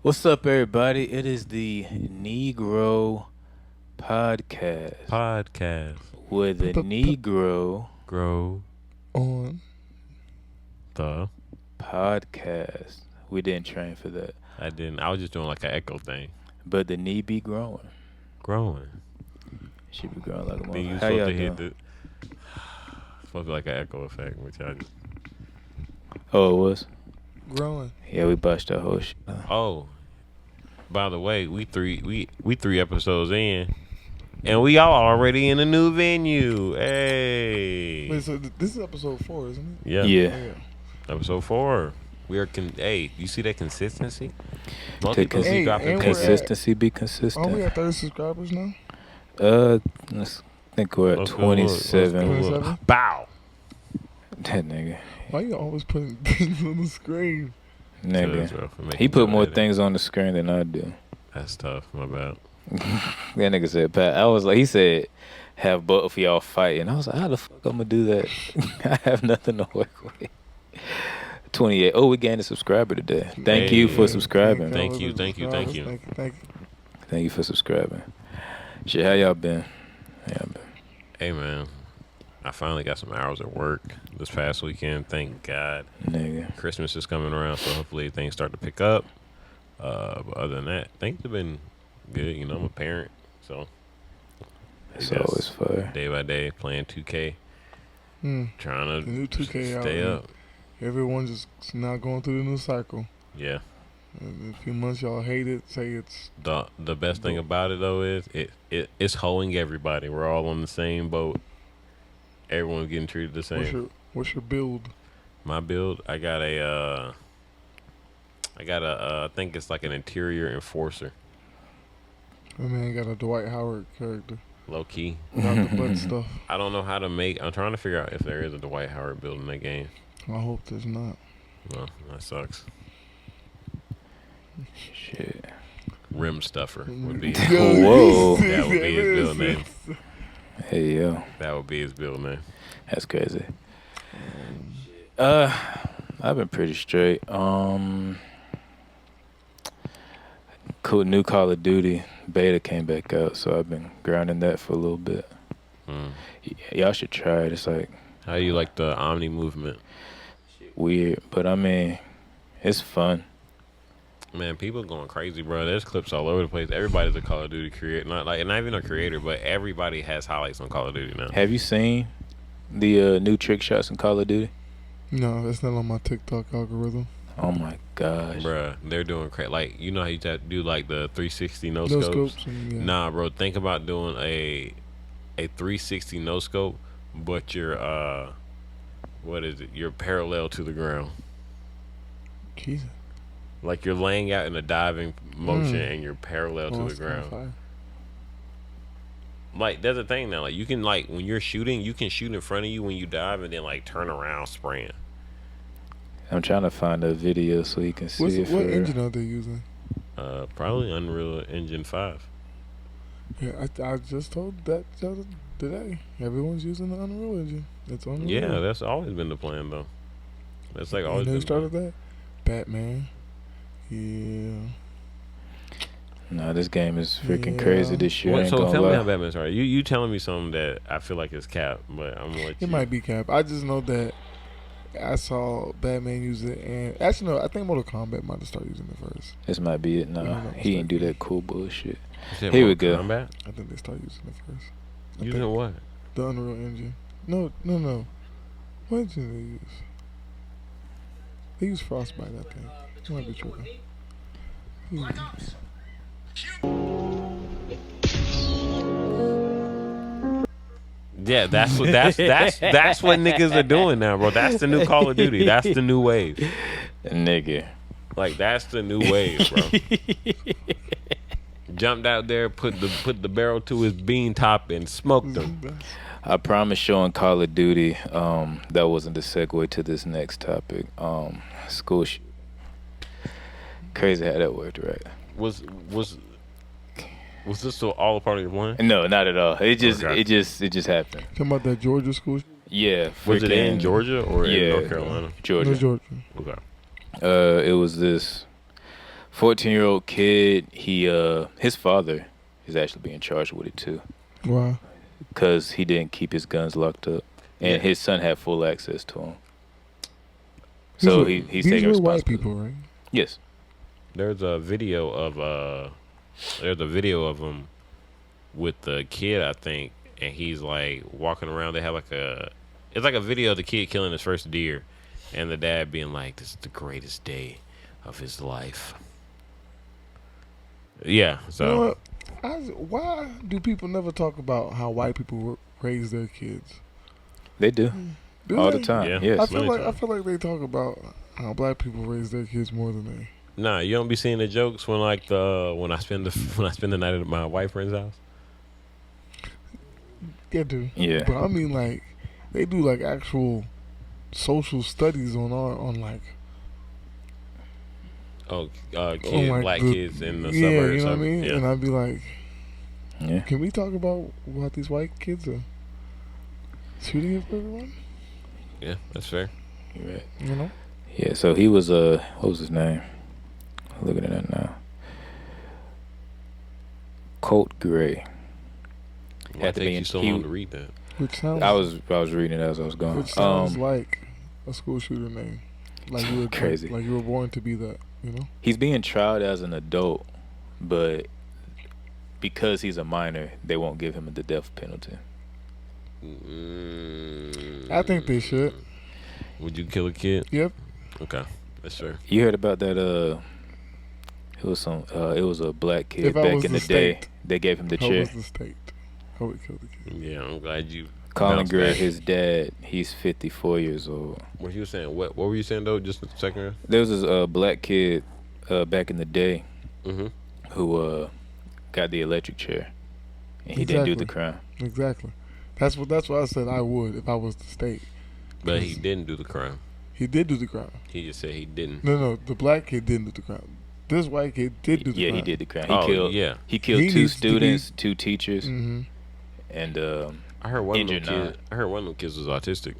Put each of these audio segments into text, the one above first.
What's up, everybody? It is the Negro Podcast, Podcast. where the Negro Grow on. the. Podcast. We didn't train for that, I didn't. I was just doing like an echo thing. but the knee be growing. Growing. Should be growing like a Then you motherfucker. How supposed y'all to hit doing? supposed to be like an echo effect, which I just. Oh, it was? Growing. Yeah, we botched that whole shit. Oh. By the way, we three episodes in, and we all already in a new venue. Hey. Wait, so this is episode 4, isn't it? Yeah. Yeah. Episode 4. We are hey, you see that consistency? Most To people Hey, dropping and we're Consistency be Are we consistent. at 30 subscribers now? Let's think we're at Let's go 27. look. 27? Bow. That nigga. Why you always putting things on the screen? Nigga. He put more things on the screen than I do. That's tough. My bad. That nigga said, Pat. I was like, he said, have both of y'all fight. And I was like, how the fuck I'm going to do that? I have nothing to work with. 28. Oh, we gained a subscriber today. Thank you for subscribing. Thank you. Thank you. Thank you for subscribing. Shit, how y'all been? Hey, man. I finally got some hours at work this past weekend. Thank God. Nigga. Christmas is coming around, so hopefully things start to pick up. But other than that, things have been good. You know, I'm a parent, so It's just always fire. day by day playing 2K, trying The to new 2K out. stay up. Everyone's just now going through the new cycle. Yeah. In a few months, y'all hate it. Say it's The best thing about it though is it's hoeing everybody. We're all on the same boat. Everyone's getting treated the same. what's your build? My build, I got a I think it's like an interior enforcer. My man got a Dwight Howard character. Low key. Not the butt stuff. I don't know how to make. I'm trying to figure out if there is a Dwight Howard build in that game. I hope there's not. Well, that sucks. Shit. Rim stuffer would be. Whoa. That would be his build name. Hey, yo. That would be his build name. That's crazy. I've been pretty straight. Cool. New Call of Duty beta came back out, so I've been grinding that for a little bit. Y'all should try it. It's like How do you like the Omni movement? weird, but I mean, it's fun. Man, people going crazy, bro. There's clips all over the place. Everybody's a Call of Duty creator. Not even a creator, but everybody has highlights on Call of Duty now. Have you seen the new trick shots in Call of Duty? No, that's not on my TikTok algorithm. Oh my gosh. Bruh, they're doing crazy. Like, you know how you have to do like the 360 no No scopes? scopes. Yeah. Nah, bro. Think about doing a 360 no scope, but you're what is it? You're parallel to the ground. Jesus. Like you're laying out in a diving motion and you're parallel to the that's kinda ground. fire. Like there's a thing now. Like you can like when you're shooting, you can shoot in front of you when you dive and then like turn around spraying. I'm trying to find a video so you can see it. What for engine are they using? Probably Unreal Engine 5. Yeah, I just told that the other today. Everyone's using the Unreal Engine. It's Unreal. Yeah, that's always been the plan though. That's like always You know been who the plan. started that? Batman. Yeah. No, this game is freaking Yeah. crazy this year. What, Ain't so gonna tell me lie. how Batman started. You telling me something that I feel like is cap, but I'm gonna let you. It might be cap. I just know that I saw Batman use it, and actually no, I think Mortal Kombat might have started using it first. This might be it. Yeah, Nah, no, he ain't do it's that cool bullshit. You said Here we Mortal go. Kombat? I think they started using it first. I Using think what? the Unreal Engine. No. What engine they use? They use Frostbite, I think. I might be tripping. Yeah, that's what that's what niggas are doing now, bro. That's the new Call of Duty. That's the new wave. Nigga. Like that's the new wave, bro. Jumped out there, put the barrel to his bean top and smoked him. I promise showing Call of Duty, that wasn't the segue to this next topic. School crazy how that worked, right? Was this all a part of your plan? No, not at all. It just Okay. it just happened. Talking about that Georgia school? Yeah. Was it in freaking- Georgia or in Yeah, North Carolina? Georgia. No, Georgia. Okay. It was this 14-year-old kid. His father is actually being charged with it too, Wow. because he didn't keep his guns locked up, and Yeah. his son had full access to them. So he's these taking were white responsibility. people, right? Yes. There's a video of him with the kid, I think, and he's like walking around. They have it's like a video of the kid killing his first deer, and the dad being like, "This is the greatest day of his life." Yeah. You know So what? Why do people never talk about how white people raise their kids? They do Do all they? the time. Yeah. Yes. I feel Many like they talk about how black people raise their kids more than they. nah, you don't be seeing the jokes when when I spend the night at my white friend's house. Yeah, dude. Yeah. But I mean, like, they do like actual social studies on like. Oh, on, kids, like, black the- kids in the yeah, suburbs. you know what I mean. Yeah. And I'd be like, Yeah. can we talk about what these white kids are shooting up everyone? Yeah, that's fair. You're right. You know. Yeah. So he was what was his name? I'm looking at it now. Colt Gray. Why Had to take be you in- so he- long to read that? Which sounds. I was reading it as I was going. Which sounds like a school shooter name. Like you were Crazy. Like you were born to be that. You know. He's being tried as an adult, but because he's a minor, they won't give him the death penalty. I think they should. Would you kill a kid? Yep. Okay, that's fair. You heard about that? It was a black kid If I back was in the the day. state, They gave him the How chair. was the state? I would kill the kid. Yeah, I'm glad you. Colin bounced Gray, back. his dad, he's 54 years old. What you were saying? What were you saying though? Just a second ago. There was this black kid back in the day Mm-hmm. who got the electric chair, and he didn't do the crime. Exactly. That's what I said I would if I was the state. But he didn't do the crime. He did do the crime. He just said he didn't. No, the black kid didn't do the crime. This white kid did do the Yeah, crime. he did the crime. Yeah. He killed He two needs to be- students, two teachers, Mm-hmm. and I heard one of them Injured nine. kids. I heard one of them kids was autistic.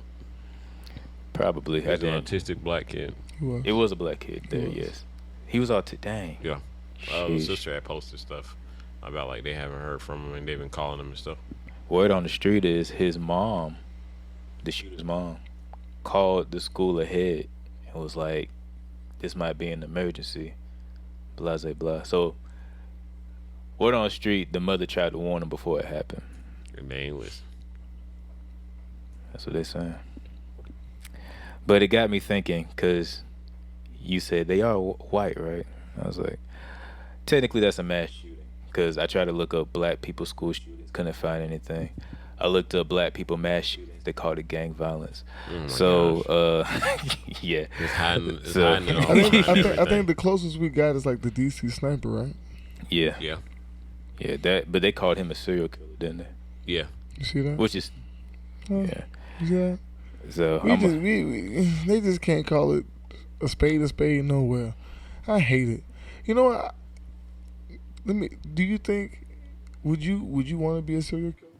probably He was an had autistic black kid. He was. It was a black kid He there. was. Yes, he was autistic. Dang. Yeah. The Sheesh. sister had posted stuff about like they haven't heard from him and they've been calling him and stuff. Word on the street is his mom, the shooter's mom, called the school ahead and was like, "This might be an emergency." Blah blah blah. So, word on the street, the mother tried to warn him before it happened. And they ain't listen. That's what they're saying. But it got me thinking, because you said they are white, right? I was like, technically that's a mass shooting. Because I tried to look up black people school shootings, couldn't find anything. I looked up black people mass shootings. They called it gang violence. Oh my So, yeah. It's hiding. It's So- hiding it all. I think the closest we got is like the DC sniper, right? Yeah. Yeah. Yeah, but they called him a serial killer, didn't they? Yeah. You see that? Which is, Huh? yeah. You see that? So, They just can't call it a spade nowhere. I hate it. You know what? Do you think would you want to be a serial killer?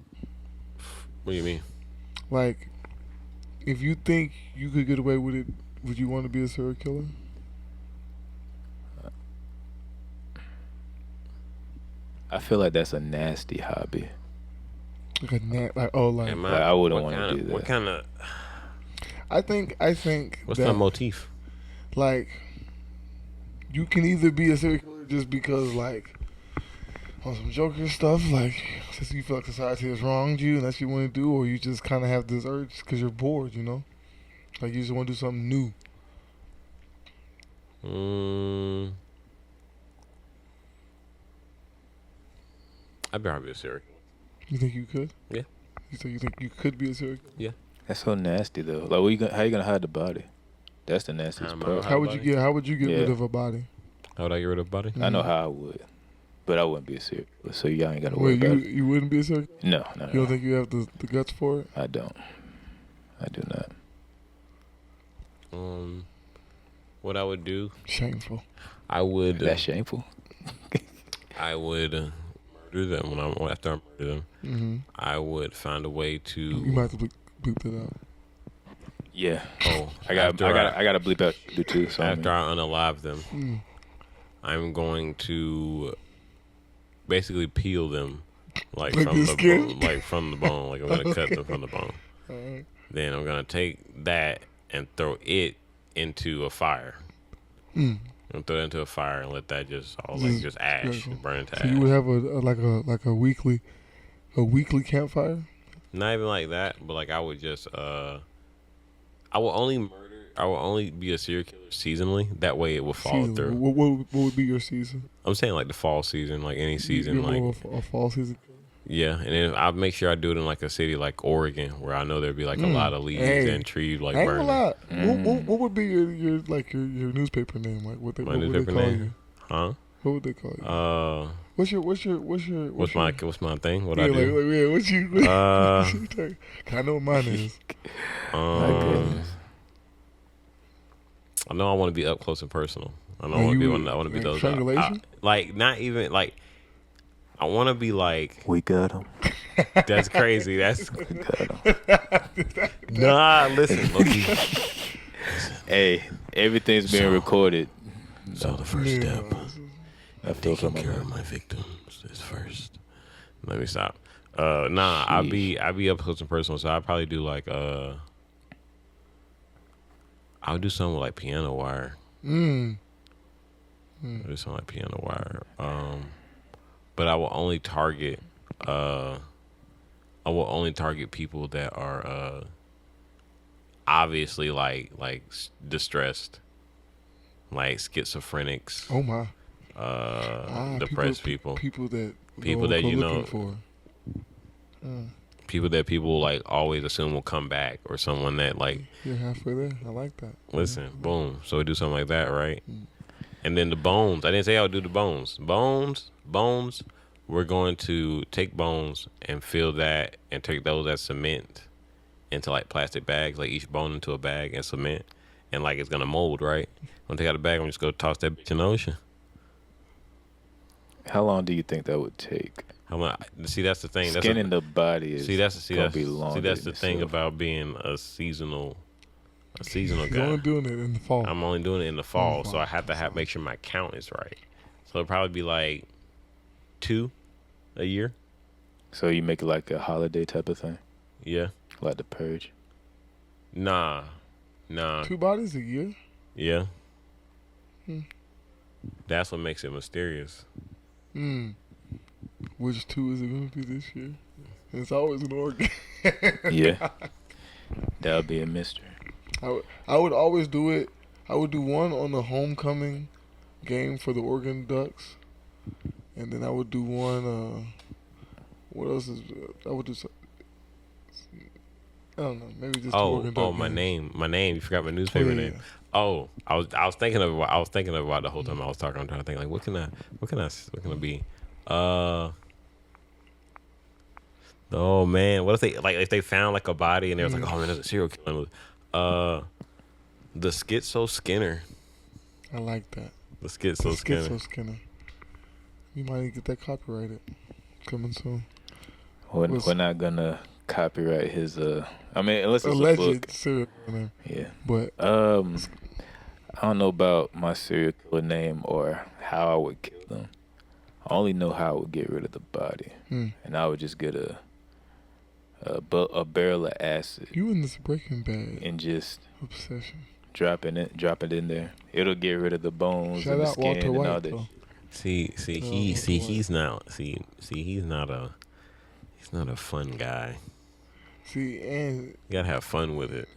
What do you mean? Like, if you think you could get away with it, would you want to be a serial killer? I feel like that's a nasty hobby. Like like Am Like, I wouldn't what wanna kinda- do What that. kind of? I think What's that, the motif? like, you can either be a serial killer just because, like, on some Joker stuff, like, since you feel like society has wronged you and that's what you want to do, or you just kind of have this urge because you're bored, you know? Like, you just want to do something new. I'd probably be a serial killer. You think you could? Yeah. You think you could be a serial killer? That's so nasty, though. Like, how you gonna hide the body? That's the nastiest I'm part. out. How would you get rid Yeah. of a body? How would I get rid of a body? I know Mhm. how I would, but I wouldn't be a serial killer, so y'all ain't gotta worry Wait, about it. you wouldn't be a serial killer? No, no, You don't no. think you have the guts for it? I don't. I do not. What I would do, Shameful. I would. That's shameful. I would murder them after I murder them. Mm-hmm. I would find a way You to. might have to bleep that out. Yeah. Oh, I got to bleep out you too. So after I unalive them, Mm. I'm going to basically peel them like Like from the the skin? bone, like from the bone. Like I'm gonna cut them from the bone. Alright. Then I'm gonna take that and throw it into a fire. Mm. I'm throw it into a fire and let that just all like just ash, Cool. burn to So ash. you would have a weekly campfire? Not even like that, but like I would just I will only murder. I will only be a serial killer seasonally. That way, it will follow Season. through. What would be your season? I'm saying like the fall season, like any season, You're like more of a fall season. yeah. And then I'll make sure I do it in like a city like Oregon, where I know there'd be like a lot of leaves Hey. and trees like I ain't gonna burning. lie. What would be your newspaper name? Like what My would they newspaper call name? you? Huh? What would they call you? What's What's my thing? What yeah, I do? Like, yeah, what you? I know what mine is. My goodness. I know I want to be up close and personal. I know Oh, I want to be you one. I want to be like those. strangulation? Like not even like. I want to be like. We got him. That's crazy. That's We got him. nah. Listen, Loki. Hey, everything's being recorded. So the first step I of feel taking from care of my victims is first. Let me stop. Nah, I'd be up close and personal. So I'd probably do like I would do something with like piano wire. I'd do something like piano wire. But I will only target people that are obviously like distressed, like schizophrenics, Oh my. depressed people, People that People that go you looking know- for. people that people like always assume will come back, or someone that like You're halfway there. I like that. listen, boom. So we do something like that, right? And then the bones. I didn't say I would do the bones. Bones. We're going to take bones and fill that and take those as cement into like plastic bags, like each bone into a bag and cement, and like it's gonna mold, right? When I take out the bag, I'm just gonna toss that bitch in the ocean. How long do you think that would take? How much? See, that's the thing. Skinning the body is That's be longer that's than the thing itself. about being a seasonal You're guy. only doing it in the fall. I'm only doing it in the fall, so fall. I have to make sure my count is right. So it'll probably be like 2 a year. So you make it like a holiday type of thing, Yeah. like the purge. Nah. 2 bodies a year. Yeah. That's what makes it mysterious. Which 2 is it going to be this year? It's always an Oregon. Yeah, that would be a mystery. I would always do it. I would do one on the homecoming game for the Oregon Ducks, and then I would do one. What else is? I would do. I don't know. Maybe just. Oregon Duck my games. name. You forgot my newspaper yeah. name. Oh, I was thinking of it the whole time I was talking. I'm trying to think like what can I be? Oh man, what if they found like a body and they was like, oh man, there's a serial killer. The Schizo Skinner. I like that. The Schizo Skinner. Schizo Skinner. You might get that copyrighted. Coming soon. We're not gonna copyright his. I mean, unless it's a Alleged book. serial killer. Yeah. But I don't know about my serial killer name or how I would kill them. I only know how I would get rid of the body, and I would just get a barrel of acid you in this Breaking Bad and just obsession. drop it in there. It'll get rid of the bones Shout and the out skin Walter and all White that. though. He's not a fun guy. See, and You gotta have fun with it.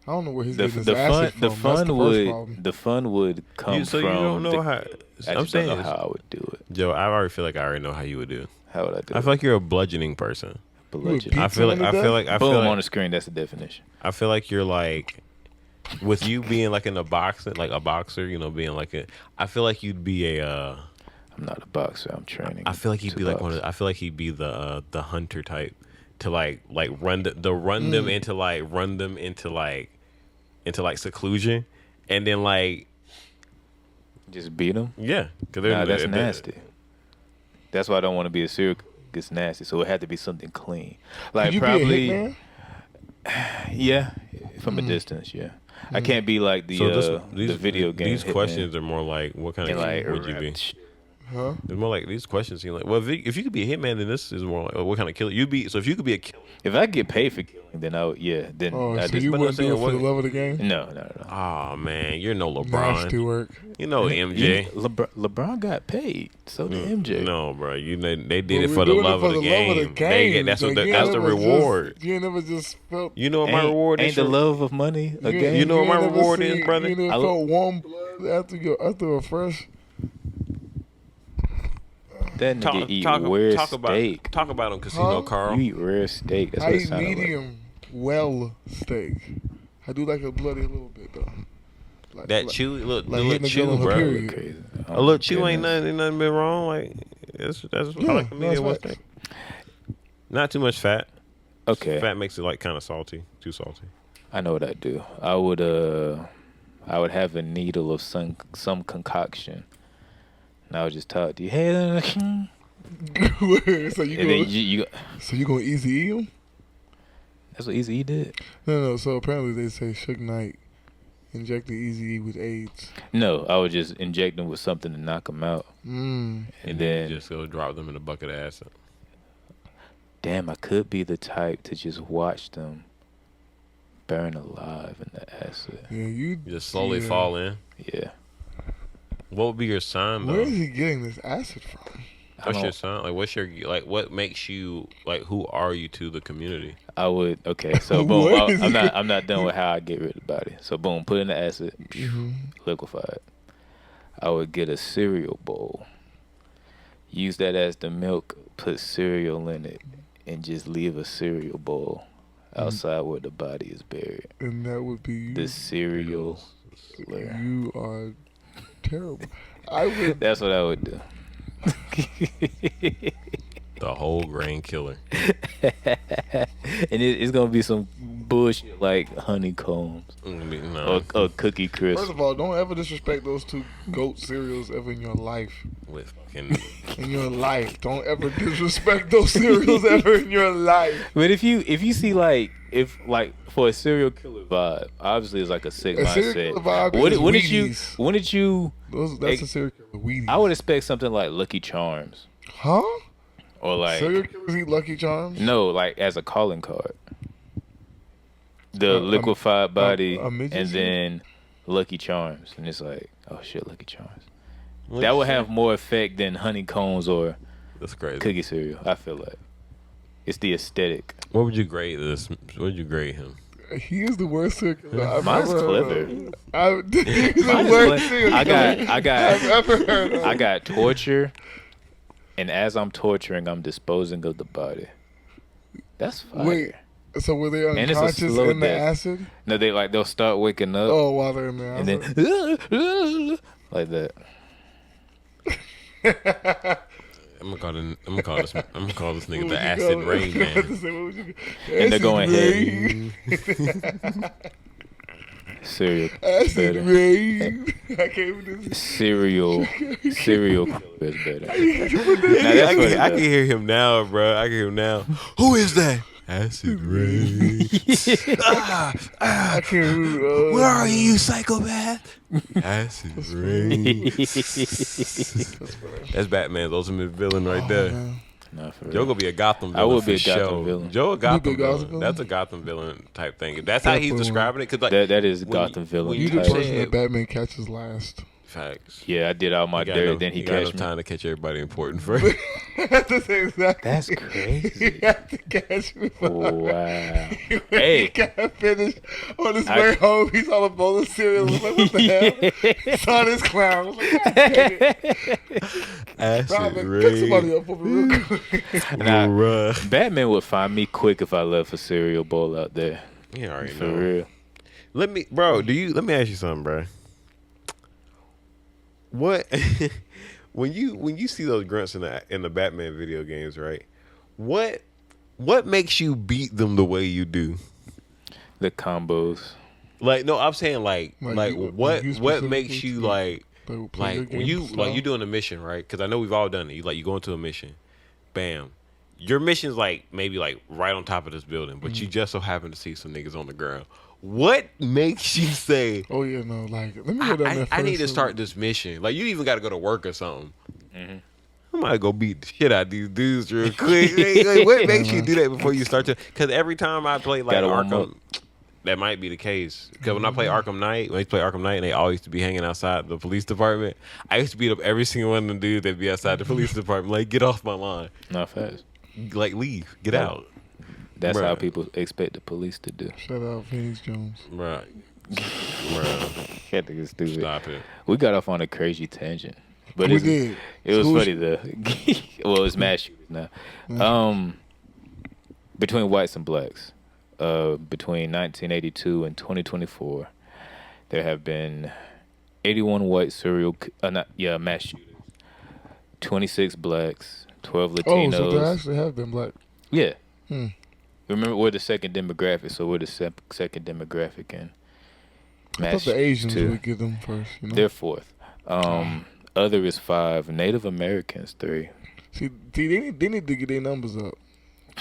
I don't know where he's The getting his acid from. the That's fun the first would problem. the fun would come So from. you don't know how. I I'm just don't saying, know how I would do it. Joe. I already feel like I already know how you would do. How would I do I it? feel like you're a bludgeoning person. Bludgeon. I feel like Boom on the screen. That's the definition. I feel like you're like, with you being like in a boxer, being like a. I feel like you'd be a. I'm not a boxer. I'm training. I feel like he'd to be like box. one of. I feel like he'd be the hunter type to like run them into seclusion, and then like Just beat them. yeah, because Nah, that's nasty. That's why I don't want to be a serial killer. It's nasty. So it had to be something clean. Like Could you probably. be a hitman? Yeah, from a distance. Yeah, I can't be like the the video game. These hitman. questions are more like, what kind of And like, killer would you be? Huh? It's more like these questions seem like, well, if you could be a hitman, then this is more like, what kind of killer you'd be. So if you could be a killer, If I get paid for killing, then I would, then Oh, I so just you but wouldn't I'm do it saying, for the what- love of the game? no. oh man, you're no Nasty LeBron. work. You know MJ. LeBron got paid, so did MJ. No, bro, they did But it we're for the doing love of the game. That's Like, you that's the never reward. You ain't never just felt. You know what my reward Ain't is? the love of money a game? You know what my ain't never reward is, brother? You never I- felt warm blood after a fresh. That nigga eat rare steak. Talk about him, Casino Huh? Carl. You eat rare steak. That's I what it eat sounded like. medium well steak. I do like it bloody a little bit though. Like, That like, chew, look, like the hitting little a girl chew, on her bro. period. Crazy. A little chew ain't goodness. nothing been wrong. Like that's I Yeah, like the medium well that's steak. Not too much fat. Okay, Fat makes it like kind of salty, too salty. I know what I'd do. I would have a needle of some concoction, and I would just talk to you. Hey, and So you then go. you So you gonna easy eat him? that's what Easy did. No. So apparently they say Suge Knight injected Easy with AIDS. No, I would just inject them with something to knock them out, Mm. and then you just go drop them in a bucket of acid. damn, I could be the type to just watch them burn alive in the acid. Yeah, You just slowly fall in. Yeah, What would be your sign though? Where is he getting this acid from? What's I your don't- sign? Like, what's your like? What makes you like? Who are you to the community? I would. Okay, so boom. What is I'm not done with how I get rid of the body. So boom, put in the acid, liquefied. I would get a cereal bowl, use that as the milk, put cereal in it, and just leave a cereal bowl outside where the body is buried. And that would be you. The cereal layer. You are terrible. I would. That's what I would do. The whole grain killer. And it's gonna be some bullshit like honeycombs No, or cookie crisp. First of all, don't ever disrespect those two goat cereals ever in your life. with fucking. In your life, don't ever disrespect those cereals ever in your life. But if you see like for a serial killer vibe, obviously it's like a sick A serial mindset. killer vibe What is when did you Wheaties. when did you? That's a serial killer. Wheaties. I would expect something like Lucky Charms Huh? or like Serial killers eat Lucky Charms? no, like as a calling card. The liquefied body a midget and cereal? then Lucky Charms, and it's like, oh shit, Lucky Charms. That would have more effect than honeycombs or That's crazy. cookie cereal. I feel like it's the aesthetic. What would you grade this? What would you grade him? He is the worst serial killer I've Mine's ever heard clever. of. He's the Mine is worst clever. serial I killer got I've ever heard of. I got torture, and as I'm torturing, I'm disposing of the body. That's fire. Wait, so were they And it's a unconscious slow in the death. acid? No, they'll start waking up, Oh, while they're in the and acid. then like that. I'm gonna call this nigga What would the you acid call it? rain I was about to man. say, what would you- And they're Acid going rain. Serial Acid better. rain. I can't even do this. Serial killer is better. Now, I that's can, funny, I though. can hear him now, bro. I can hear him now. Who is that? Acid rain. I can't. Where are you, you psychopath? Acid rain. That's Batman's ultimate villain right there. Man. Nah, for real. Joe gonna be a Gotham I villain. would be for a Gotham sure. villain. Joe a be Gotham a Gotham villain. villain? That's a Gotham villain type thing. That's how he's Definitely. describing it. Cause like That is when you- Gotham villain. when You the type. said- person that Batman catches last. facts. Yeah, I did all my He got dirt, enough- then he got enough catch me. time to catch everybody important first. That's exactly. That's He crazy. had to catch me. Wow. When Hey. he got finished on his I- way home, he saw a bowl of cereal. He was like, what the hell? He saw this clown. I was like, God dang it. Acid Robin, pick somebody up for me real quick. Nah, Bruh. Batman would find me quick if I left a cereal bowl out there. You already For know. real. Let me ask you something, bro. What when you see those grunts in the Batman video games, right? What makes you beat them the way you do? The combos. Like no, I'm saying like you what specifically makes you to- like Play your when game you style. you're doing a mission, right? Because I know we've all done it. You go into a mission, bam, your mission's like maybe like right on top of this building, but you just so happen to see some niggas on the ground. What makes you say, Oh yeah, no, like let me go down there first. I need to so- start this mission? Like you even got to go to work or something. Mm-hmm. I might go beat the shit out of these dudes real quick. Like, what makes you do that before you start to? Because every time I play like Gotta warm up. Arkham, that might be the case. Because when I play Arkham Knight, when I used to play Arkham Knight, and they always used to be hanging outside the police department, I used to beat up every single one of them dudes that be outside the police department. Like, get off my line. Not fast. Like, leave. Get out. That's Bruh. how people expect the police to do. Shout out Phoenix Jones. Right. Bruh. That nigga stupid. Stop it. We got off on a crazy tangent, but We it's- did. it was So funny though. Well, it's mass shooters now. Between whites and blacks, between 1982 and 2024, there have been 81 white mass shooters, 26 blacks, 12 Latinos. Oh, so there actually have been black. Yeah. Hmm. Remember, we're the second demographic, so we're the second demographic in I mass thought the Asians two. would get them first. You know? They're fourth. Other is 5. Native Americans 3. See, they need to get their numbers up.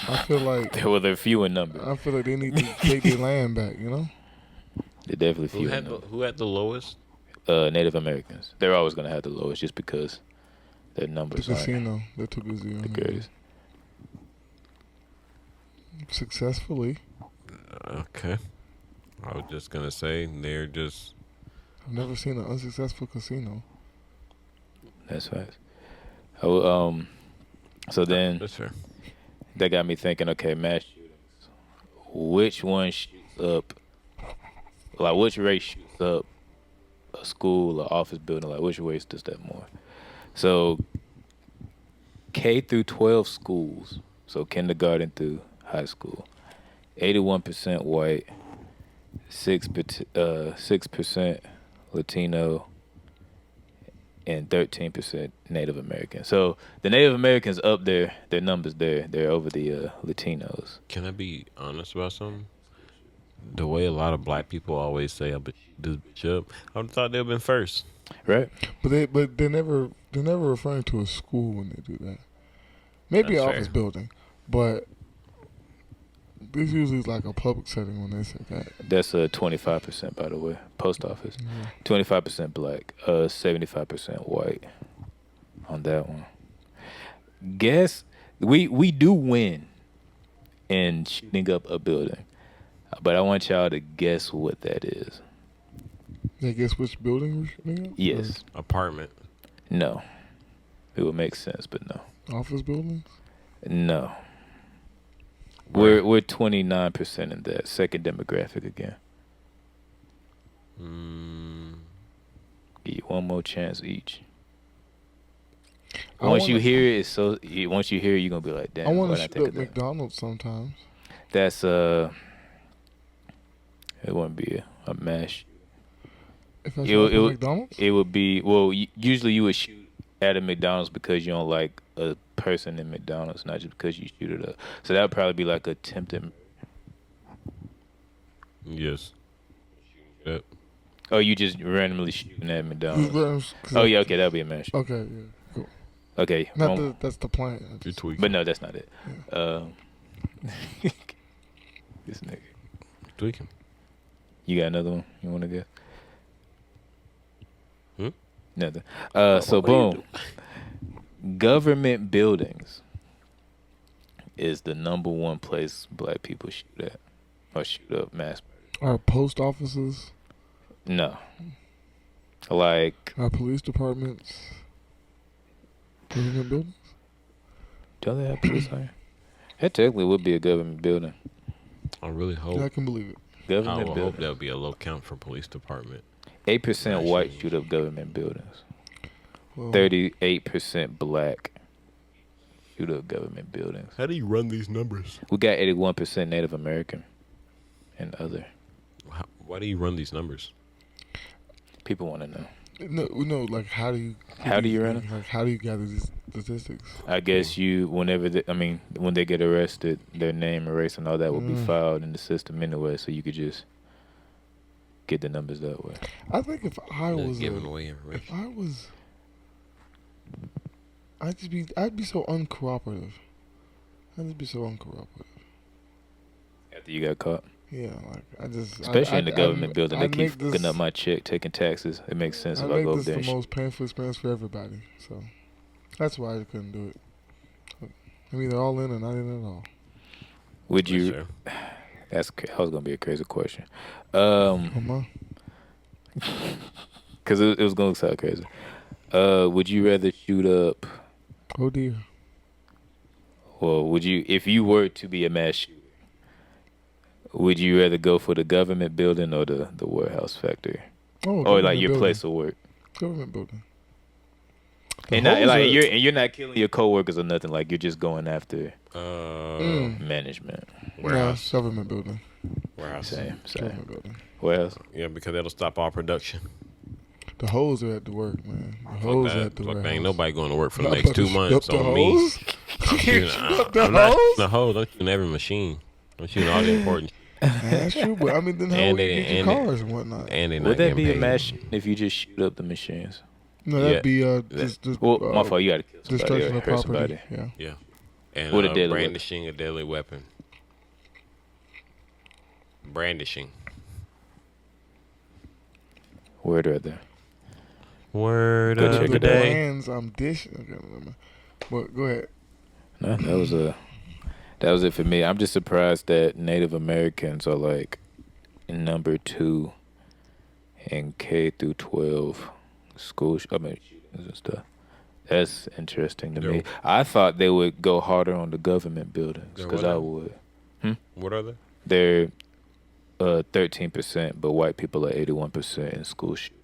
I feel like They're few in number. they need to take their land back. You know. They're definitely few Who in number. had the lowest? Native Americans. They're always gonna have the lowest, just because their The numbers aren't casino. They took a zero. the greatest. Successfully. Okay. I was just gonna say they're just. I've never seen an unsuccessful casino. That's right. So then That's fair. that got me thinking. Okay, mass shootings. Which one shoots up? Like, which race shoots up a school or office building? Like, which race does that more? So K through 12 schools, so kindergarten through high school, 81% white, 6% Latino, and 13% Native American. So the Native Americans up there, their numbers there, they're over the Latinos. Can I be honest about something? The way a lot of black people always say, "I'm this bitch up," I would have thought they'd been first. Right? But they're never referring to a school when they do that. Maybe That's an office fair. building, but this usually is like a public setting when they say that. That's 25%, by the way. Post office. Yeah. 25% black, 75% white on that one. Guess we do win in shooting up a building, but I want y'all to guess what that is. I guess which building we're shooting at? Yes. Apartment. No. It would make sense, but no. Office buildings? No. We're 29% in that second demographic again. Give you one more chance each. Once you hear it, once you hear it, you're gonna be like, damn. I want why'd to I shoot think up of that? McDonald's sometimes. That's it wouldn't be a mash. If I It shoot would- up at McDonald's? It would be, well, usually you would shoot at a McDonald's because you don't like a person in McDonald's, not just because you shoot it up. So that would probably be like attempted. Yes. Yep. Oh, you just randomly shooting at McDonald's. 'Cause Oh yeah, okay, that'd be a mash. Okay, yeah, cool. Okay, Not one- that that's the plan. I You're just- tweaking. but no, that's not it. This nigga. Tweaking. You got another one you want to get? Nothing. So what are you boom. Government buildings is the number one place black people shoot at or shoot up mass. Our post offices, No. Like, our police departments, government buildings. don't they have police here? That technically would be a government building. I really hope. Yeah, I can believe it. I Government would hope building. that would be a low count for police department. 8% white shoot up government buildings. Well, 38% black shoot up government buildings. How do you run these numbers? We got 81% Native American and other. Why do you run these numbers? People want to know. No, like how do you? How do you run it? Like how do you gather these statistics? I guess when they get arrested, their name and race and all that will be filed in the system anyway, so you could just get the numbers that way. I think if I Just was giving away information. if I was, I'd be so uncooperative. I just be so uncorrupt with it. After you got caught. Yeah, like I just Especially in the government building, they I'd keep make fucking up my check, taking taxes. It makes sense I if I make go this up there. the most painful experience for everybody. So that's why I couldn't do it. I'm either all in or not in at all. Would you? Sure. That was gonna be a crazy question. Come on. Because it was gonna sound crazy. Would you rather shoot up? Oh dear. Well, would you, if you were to be a mass shooter, would you rather go for the government building or the warehouse factory, Oh, or like government your building. place of work? Government building. The And not, hoes like are- you're not killing your coworkers or nothing. Like you're just going after management. Warehouse. No, government building. Warehouse. Same. Government building. Warehouse. Yeah, because that'll stop all production. The hoes are at the work, man. The Fuck hoes that. at the Fuck, warehouse. ain't nobody going to work for the Not next about 2 to shoot months up the on me. hoes? I'm shooting, Shoot up the I'm not hoes? shooting the hoes. I'm shooting every machine. I'm shooting all the important. Man, that's true, but I mean, then how And would you they- get your and they- cars and whatnot? And they not Would that getting be a paid. mass shooting if you just shoot up the machines? No, that'd Yeah. be just Well, my fault. You got to kill somebody destruction or of hurt property. somebody. Yeah. And With a deadly weapon. brandishing a deadly weapon. Brandishing. Word right there. Word Go of check the it out. day. Brands I'm dishing. Okay, never mind. But go ahead. No, that was it for me. I'm just surprised that Native Americans are like number 2 in K through 12 school. Shootings and stuff. That's interesting to me. Yo. I thought they would go harder on the government buildings They're because what I now? would. What are they? They're 13%, but white people are 81% in school shootings.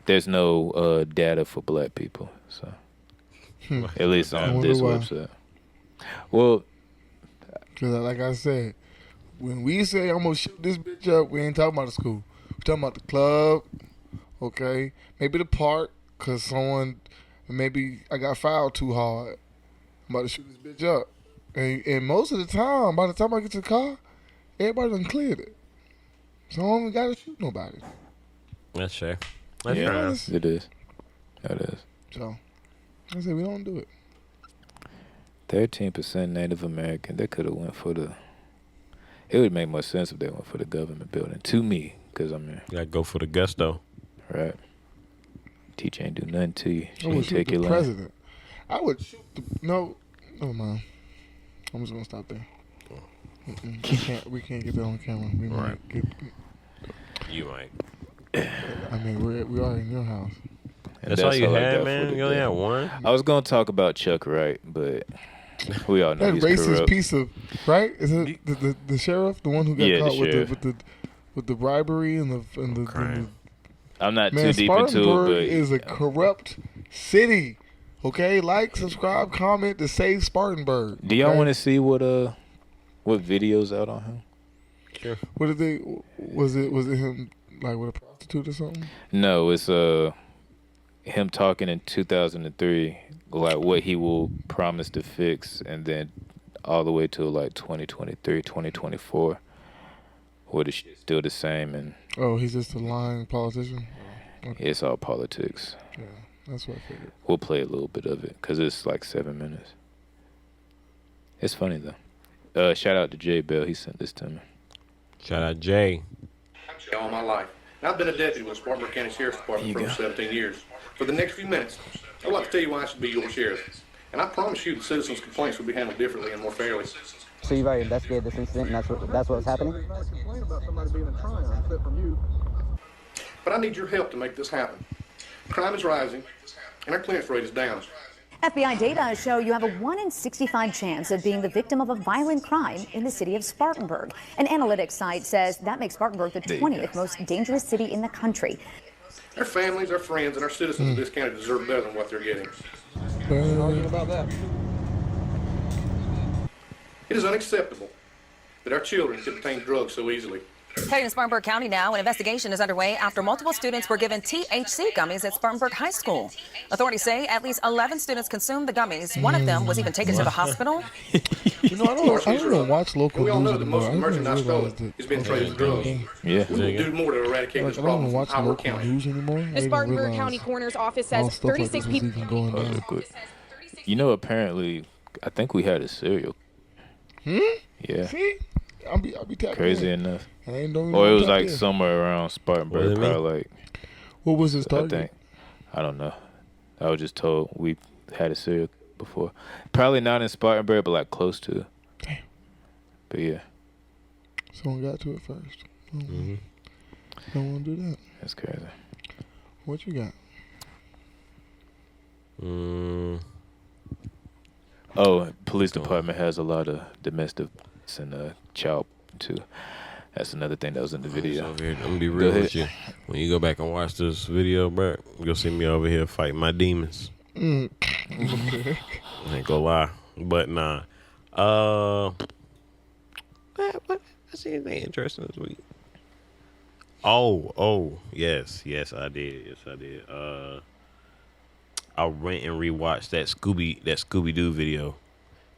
There's no data for black people, so at least I on wonder this why. website. Well, Because like I said, when we say I'm going to shoot this bitch up, we ain't talking about the school. We're talking about the club, okay? Maybe the park, because someone, maybe I got fouled too hard. I'm about to shoot this bitch up. And most of the time, by the time I get to the car, everybody done cleared it. So I don't even got to shoot nobody. That's fair. That's yeah, fair. it is. It is. So I said we don't do it. 13% Native American. They could have went for the. It would make more sense if they went for the government building. To me, because I mean, You gotta go for the gusto. right? Teacher ain't do nothing to you. She I would ain't shoot take the your land. president. I would shoot the no. Never mind. I'm just gonna stop there. We can't get that on camera. We might Right. get. You might. I mean, we are in your house. And That's all you I had, got man? for You only today. had one? I was gonna talk about Chuck Wright, but we all know That he's racist corrupt. piece of right? Is it the sheriff, the one who got Yeah, the caught sheriff. with the bribery and the Crime. I'm not man? too deep into Spartanburg it, but is a corrupt city. Okay, like, subscribe, comment to save Spartanburg. do y'all okay? want to see what videos out on him? Sure. What did they? Was it him like with a prostitute or something? No, it's him talking in 2003, like what he will promise to fix, and then all the way to like 2023, 2024, where the shit's still the same, and Oh, he's just a lying politician. it's all politics. Yeah, that's what I figured. We'll play a little bit of it because it's like 7 minutes. It's funny though. Shout out to Jay Bell. He sent this to me. Shout out Jay. All my life. And I've been a deputy with the Spartanburg County Sheriff's Department for over 17 years. For the next few minutes, I'd like to tell you why I should be your sheriff. And I promise you that citizens' complaints will be handled differently and more fairly. So you've already investigated this incident, and that's what's happening? But I need your help to make this happen. Crime is rising, and our clearance rate is down. FBI data show you have a 1 in 65 chance of being the victim of a violent crime in the city of Spartanburg. An analytics site says that makes Spartanburg the 20th most dangerous city in the country. Our families, our friends, and our citizens of this county deserve better than what they're getting. It is unacceptable that our children can obtain drugs so easily. Heading to Spartanburg County now, an investigation is underway after multiple students were given THC gummies at Spartanburg High School. Authorities say at least 11 students consumed the gummies. One of them was even taken to the hospital. You know, I don't even watch local We all news know that anymore. most of the merchandise stolen is being traded as drugs. Yeah. We will do more to eradicate Like, this I don't problem even from watch our local county. news anymore. I The didn't Spartanburg realize County Coroner's Office all says stuff like 36 this was people. even going Oh, down. look good. You know, apparently I think we had a cereal. Yeah. See, I'll be tapped Crazy in. enough. I ain't don't Or it know was tapped like in. somewhere around Spartanburg, Wasn't me. probably like, What was his I target? think. I don't know. I was just told we had a cereal before. Probably not in Spartanburg, but like close to. Damn. But yeah, Someone got to it first. Mm-hmm. Don't want to do that. that's crazy. What you got? Oh, police department has a lot of domestic and child too. That's another thing that was in the video. I'm gonna be real with you. When you go back and watch this video, bro, you'll see me over here fighting my demons. I ain't gonna lie, but nah. What? I see anything interesting this week? Oh, yes, I did. I went and rewatched that Scooby Doo video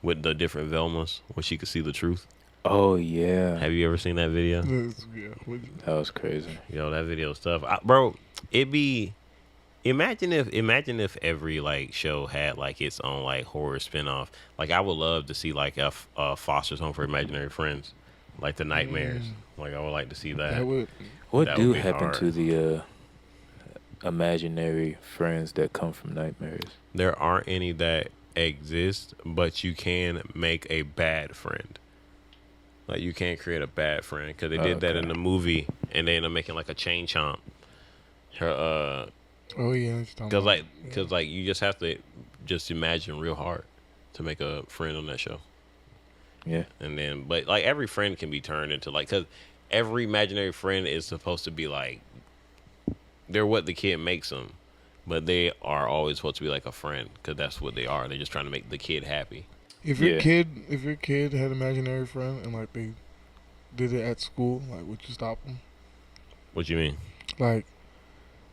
with the different Velmas where she could see the truth. Oh yeah, Have you ever seen that video? Yeah, that was crazy. Yo, that video stuff, bro. Imagine if every like show had like its own like horror spinoff. Like I would love to see like a Foster's Home for Imaginary Friends, like the Nightmares. Like I would like to see that. that would. What That do would be happen hard. to the imaginary friends that come from nightmares? There aren't any that exist, but you can make a bad friend. Like you can't create a bad friend because they did that in the movie, and they ended up making like a chain chomp. Her Oh yeah, because like you just have to just imagine real hard to make a friend on that show. Yeah. And then, but like every friend can be turned into like, because every imaginary friend is supposed to be like, they're what the kid makes them, but they are always supposed to be like a friend because that's what they are. They're just trying to make the kid happy. If your Yeah. kid had an imaginary friend and like they did it at school, like would you stop them? What you mean? Like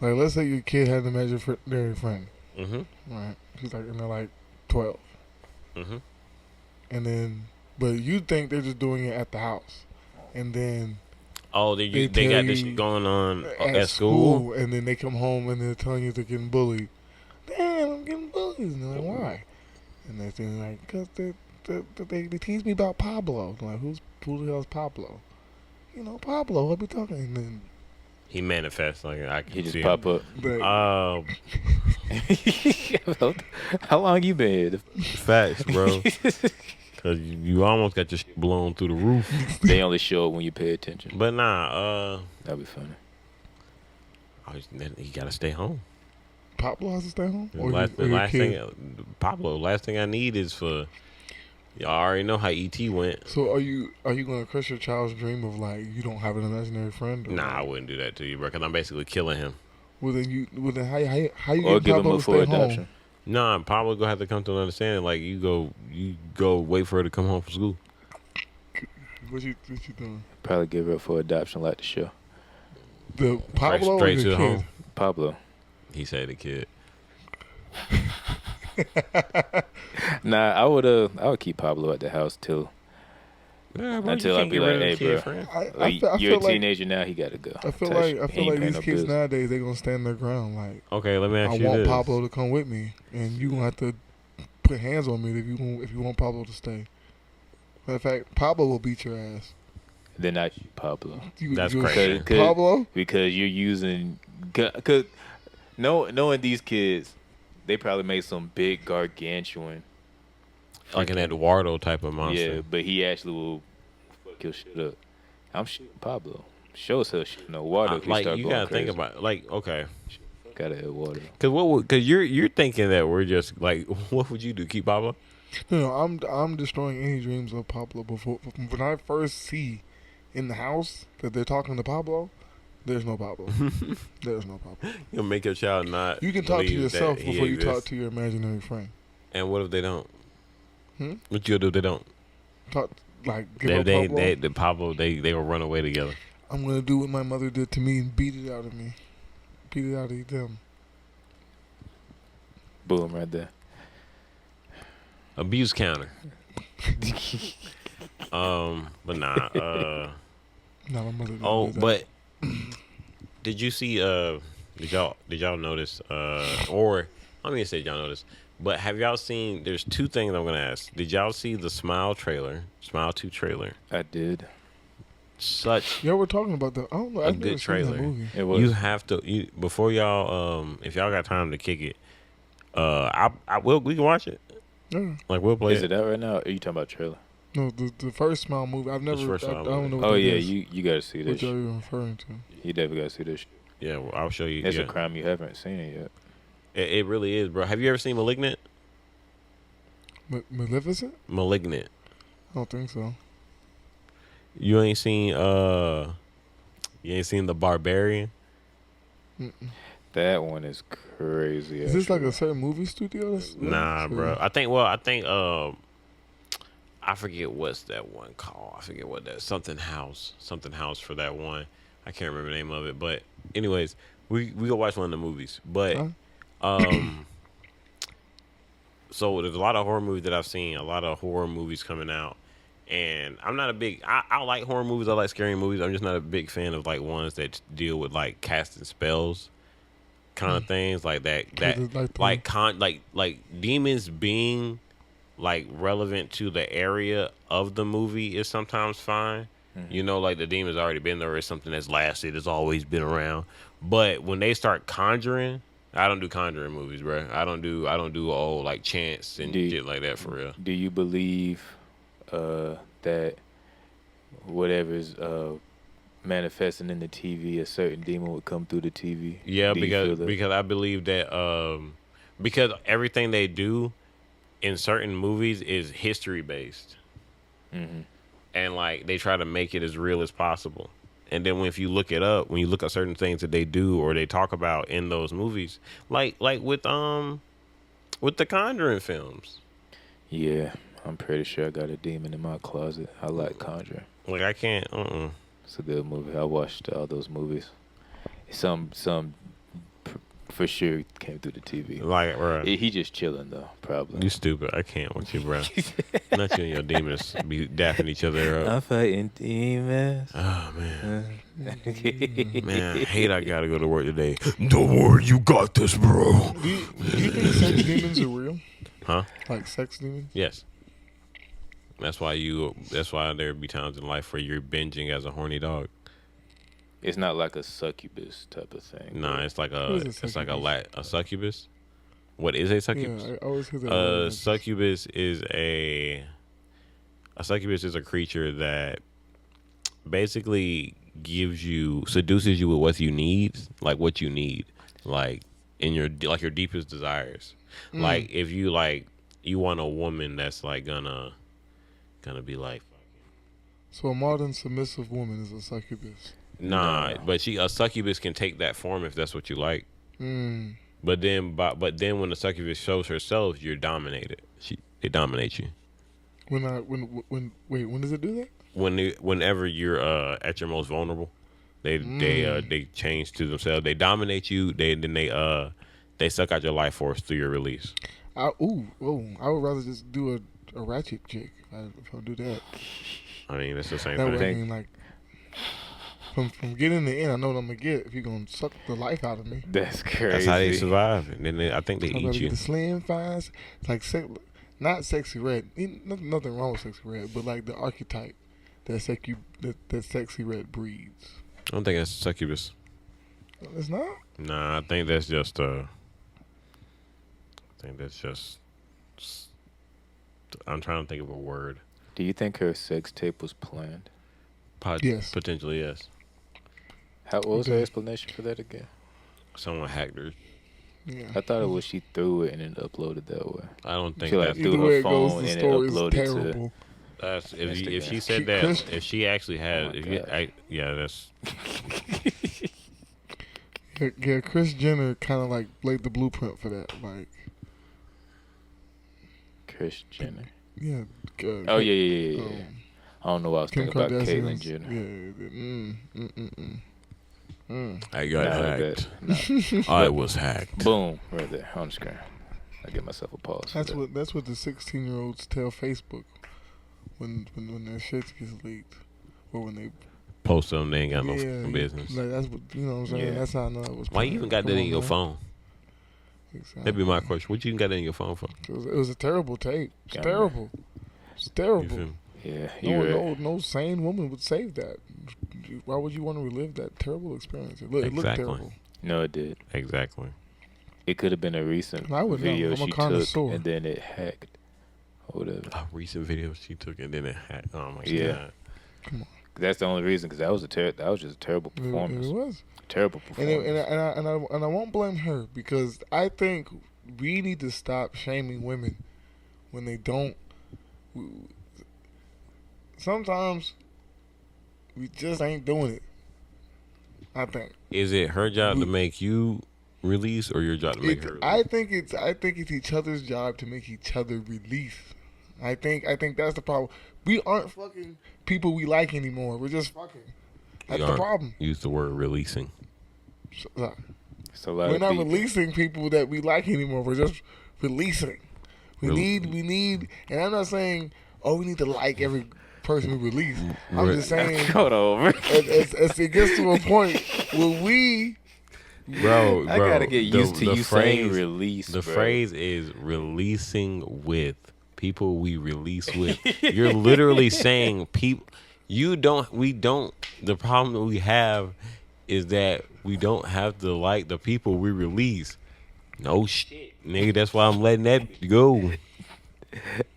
let's say your kid had an imaginary friend, Mm-hmm. right? She's like, and they're like 12, Mm-hmm. and then but you think they're just doing it at the house, and then Oh, They they tell got this you shit going on at at school. and then they come home and they're telling you they're getting bullied. Damn, I'm getting bullied. And they're like, why? And they're saying like, cause they tease me about Pablo. I'm like, who the hell's Pablo? You know, Pablo. I'll be talking. And then He manifests like I can He just see pop up. like, How long you been here? Facts, bro. Cause you almost got your shit blown through the roof. They only show it when you pay attention. But nah, That'd be funny. he gotta stay home. Pablo has to stay home. The Or last your kid? thing, Pablo. Last thing I need is for. Y'all already know how ET went. So are you gonna crush your child's dream of like you don't have an imaginary friend? Or Nah, I wouldn't do that to you, bro. Cause I'm basically killing him. Well then how you Or get give him Pablo up to for stay adoption. home? Nah, Pablo gonna have to come to an understanding. Like you go wait for her to come home from school. What you doing? Probably give her up for adoption like the show. The Pablo straight or to the the kid? home. Pablo. He said the kid. Nah, I would keep Pablo at the house till until I'd be like, hey, bro, I you're feel a teenager now. He gotta go. I feel Type like shit. He ain't paying these no kids bills. nowadays they gonna stand their ground. Like Okay, let me ask I you want this. Pablo to come with me, and you gonna have to put hands on me if you want Pablo to stay. Matter of fact, Pablo will beat your ass. Then I shoot Pablo That's you crazy. Pablo. because you're using because knowing these kids, they probably made some big gargantuan. Like an Eduardo type of monster. Yeah, but he actually will fuck your shit up. I'm shooting Pablo. Show us her shit no water. If Like start you going gotta crazy. think about like okay, Gotta hit water. cause you're thinking that we're just like what would you do? Keep Pablo? No, I'm destroying any dreams of Pablo before when I first see in the house that they're talking to Pablo. There's no Pablo. There's no Pablo. You'll make your child not. You can talk to believe yourself that he before you talk exists. to your imaginary friend. And what if they don't? Hmm? What you gonna do if they don't? Talk like give up Pablo. They will run away together. I'm gonna do what my mother did to me and beat it out of me. Beat it out of them. Boom, right there. Abuse counter. But nah. No, my mother didn't Oh, do that. but did you see? Did y'all notice? Or I mean, say y'all know this, but have y'all seen? There's two things I'm gonna ask. Did y'all see the Smile trailer? Smile 2 trailer. I did. Such Yeah, we're talking about that. I don't know. a I've good never seen that trailer. movie. It was. You have to before y'all if y'all got time to kick it. I will. We can watch it. Yeah. Like we'll play Is it. it out right now? Or are you talking about trailer? No, the first Smile movie. I've never. first I Smile don't movie. know what Oh that yeah, is. you got to see this. What y'all even referring to? You definitely got to see this. Shit. Yeah, well, I'll show you. It's yeah. a crime you haven't seen it yet. It really is, bro. Have you ever seen Malignant? Maleficent? Malignant. I don't think so. You ain't seen The Barbarian? Mm-mm. That one is crazy. Is this like actually. a certain movie studio? Nah, bro. I think I forget what's that one called. I forget what that something house for that one. I can't remember the name of it, but anyways, we go watch one of the movies. But so there's a lot of horror movies that I've seen, a lot of horror movies coming out. And I'm not a big I like horror movies, I like scary movies. I'm just not a big fan of like ones that deal with like casting spells kind of things like that like demons being like relevant to the area of the movie is sometimes fine. You know, like the demon's already been there, or it's something that's lasted, it's always been around. But when they start conjuring, I don't do conjuring movies, bro. I don't do old like chants and shit like that for real. Do you believe that whatever's manifesting in the TV, a certain demon would come through the TV? Yeah, Do you feel that? because I believe that because everything they do in certain movies is history based, and like they try to make it as real as possible. And then if you look it up, when you look at certain things that they do or they talk about in those movies, like with the Conjuring films, Yeah, I'm pretty sure I got a demon in my closet. I like Conjuring. like I can't. It's a good movie. I watched all those movies. Some for sure came through the TV. Like, bro, He just chilling though, probably. you stupid. I can't with you, bro. Not you and your demons be dapping each other up. I'm fighting demons. Oh man, man, I hate I gotta go to work today. Don't worry, you got this, bro. Do you think sex demons are real? Huh? Like sex demons? Yes. That's why there be times in life where you're binging as a horny dog. It's not like a succubus type of thing. Nah, it's like a What is a a succubus. What is a succubus? Yeah, I always hear that. Succubus is a creature that basically seduces you with what you need, like in your deepest desires. Like if you want a woman that's like gonna be like. So a modern submissive woman is a succubus. Nah, but a succubus can take that form if that's what you like. But then when the succubus shows herself, you're dominated. They dominate you. When does it do that? Whenever you're at your most vulnerable, they change to themselves. They dominate you. They suck out your life force through your release. I would rather just do a ratchet chick if I do that. I mean, that's the same That thing. way I can like from getting the end, I know what I'm gonna get if you're gonna suck the life out of me. That's crazy. That's how they survive. And then I think they I eat gotta you. get the slim fines, like not sexy red. Nothing wrong with sexy red, but like the archetype that sexy red breeds. I don't think that's succubus. It's not. Nah, I think that's just I'm trying to think of a word. Do you think her sex tape was planned? Yes. Potentially, yes. What was her explanation for that again? Someone hacked her. Yeah. I thought it was she threw it and then uploaded that way. I don't think She like that's threw Either her way it phone goes, the and story it is uploaded terrible. that's if Instagram. she said that, Chris- if she actually had, my if you, God. that's Yeah, Kris Jenner kind of like laid the blueprint for that. Like, Kris Jenner. yeah. Oh yeah. I don't know why I was Kim thinking about Kardashian. Caitlyn Jenner. I got Nah, hacked. I was hacked. Boom, right there on the screen. I give myself a pause. for that. That's what the 16-year-olds tell Facebook when their shit gets leaked or when they Post them, they ain't got no yeah, fucking business. Like that's what you know what I'm saying. Yeah. That's how I know it was. Why you even got that in your phone? Exactly. That'd be my question. What you got in your phone for? It was a terrible tape. It's Yeah, terrible. It's You terrible. feel me? Yeah, you right. No sane woman would save that. Why would you want to relive that terrible experience? It looked Exactly. terrible. No, it did. Exactly. It could have been a recent I would know. video I'm a she took, connoisseur. and then it hacked. Or whatever. A recent video she took and then it had. Oh my Yeah. god. Come on. That's the only reason, because that was just a terrible performance. It was. Terrible performance. And I won't blame her, because I think we need to stop shaming women when they don't. Sometimes we just ain't doing it. I think. Is it her job to make you release, or your job to make her release? I think it's each other's job to make each other release. I think that's the problem. We aren't fucking people we like anymore. We're just fucking. That's the problem. Use the word releasing. We're not releasing people that we like anymore. We're just releasing. We need, and I'm not saying, we need to like every person we release. I'm just saying, hold on. as it gets to a point where we, Bro, I gotta get used to you saying release. The bro. phrase is releasing with people we release with. You're literally saying people. We don't. The problem that we have is that we don't have to like the people we release. No shit, nigga. That's why I'm letting that go.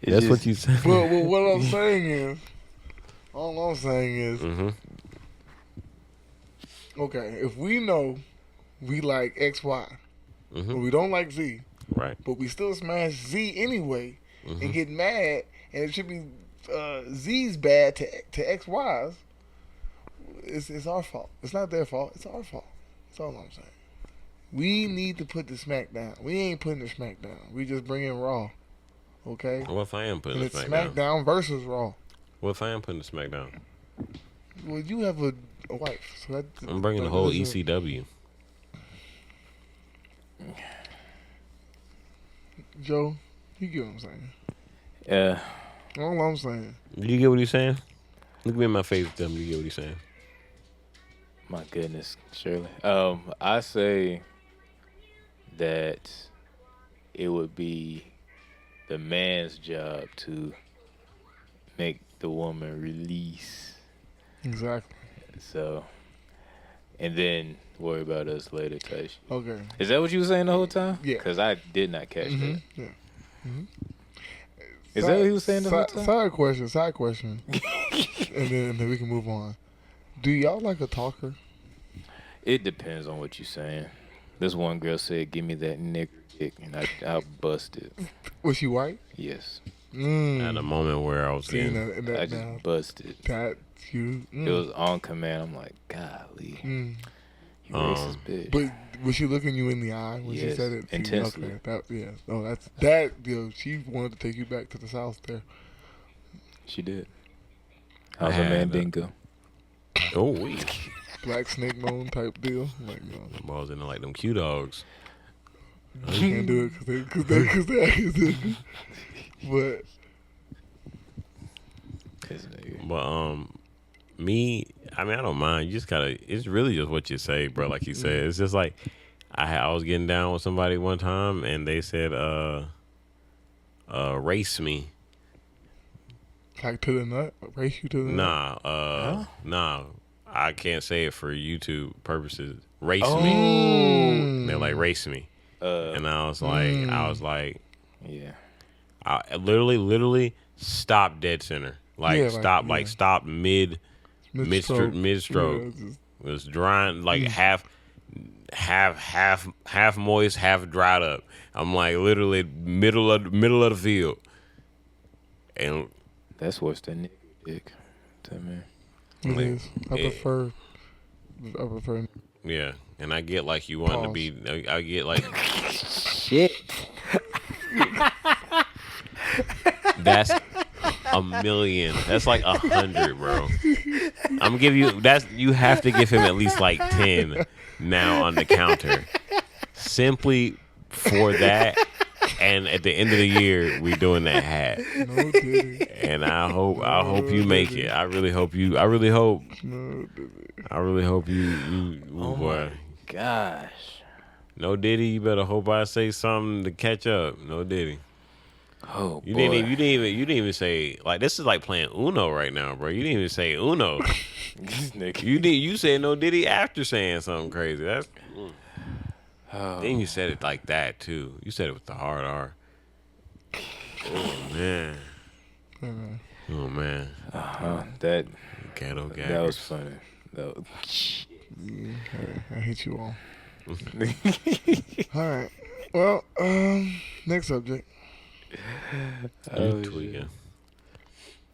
That's what you said. Well, what I'm saying is, okay, if we know we like X, Y, but we don't like Z, Right. but we still smash Z anyway and get mad, and it should be Z's bad to X, Y's. It's our fault. It's not their fault. It's our fault. That's all I'm saying. We need to put the smack down. We ain't putting the smack down. We just bring in Raw. Okay? What if I am putting And the it's smack down? SmackDown versus Raw. What if I am putting the smack down? Well, you have a wife. So I'm bringing the whole ECW. Joe, you get what I'm saying. Yeah. All I'm saying. You get what he's saying? Look me in my face and tell me you get what he's saying. My goodness, Shirley. I say that it would be the man's job to make the woman release. Exactly. So, and then worry about us later, Tash. Okay. Is that what you were saying the whole time? Yeah. Because I did not catch that. Yeah. Is that what he was saying the whole time? Side question. and then we can move on. Do y'all like a talker? It depends on what you're saying. This one girl said, "Give me that nigger dick," and I busted. Was she white? Yes. At a moment where I was See, in. I just busted. That you. It was on command. I'm like, golly, you racist bitch. But was she looking you in the eye when she Yes, said it? intensely. Okay, that's that. She wanted to take you back to the South there. She did. How's her man Dingo? Oh, wait. Black snake moan type deal. Like, no. The balls in there like them Q dogs. You can't do it because they But me, I mean, I don't mind. You just gotta. It's really just what you say, bro. Like you said, it's just like I was getting down with somebody one time, and they said, race me. Like to the nut, race you to the nut. Nah. I can't say it for YouTube purposes. Race me. They're like race me, and I was like, yeah. I literally stopped dead center. Stop mid stroke. Yeah, It was drying like half moist, half dried up. I'm like literally middle of the field, and That's worse than nigger dick. Tell me. It like, is. I prefer. Yeah, and I get like you want to be. I get like Shit. that's a million. That's like 100, bro. I'm gonna give you you have to give him at least like 10 now on the counter, simply for that. And at the end of the year, we doing that hat. No diddy. And I hope you make it. I really hope. No diddy. I really hope you Oh boy. my gosh. No Diddy, you better hope I say something to catch up. No Diddy. Oh You boy. didn't even say, like, this is like playing Uno right now, bro. You didn't even say Uno. This nigga. You said no Diddy after saying something crazy. That's Oh, then you said it like that too. You said it with the hard R. Oh man. Oh man. that Ghetto gaggers. that was funny. That was, I hate you all. All right. Well, next subject. You tweaking.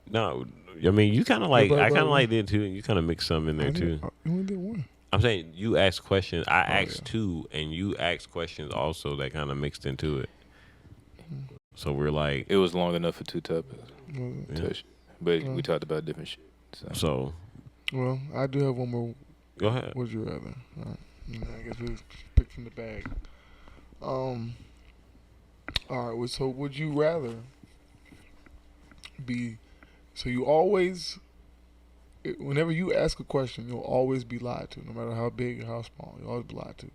No, I mean you kind of like. I kind of like did too. You kind of mixed some in there too. You only did one. I'm saying you asked questions. I asked two, and you asked questions also that kind of mixed into it. So we're like, it was long enough for two topics. yeah. But we talked about different shit. So Well, I do have one more. Go ahead. Would you rather? All right. I guess we'll pick from the bag. All right. So would you rather be? So you always, whenever you ask a question, you'll always be lied to, no matter how big or how small. You'll always be lied to.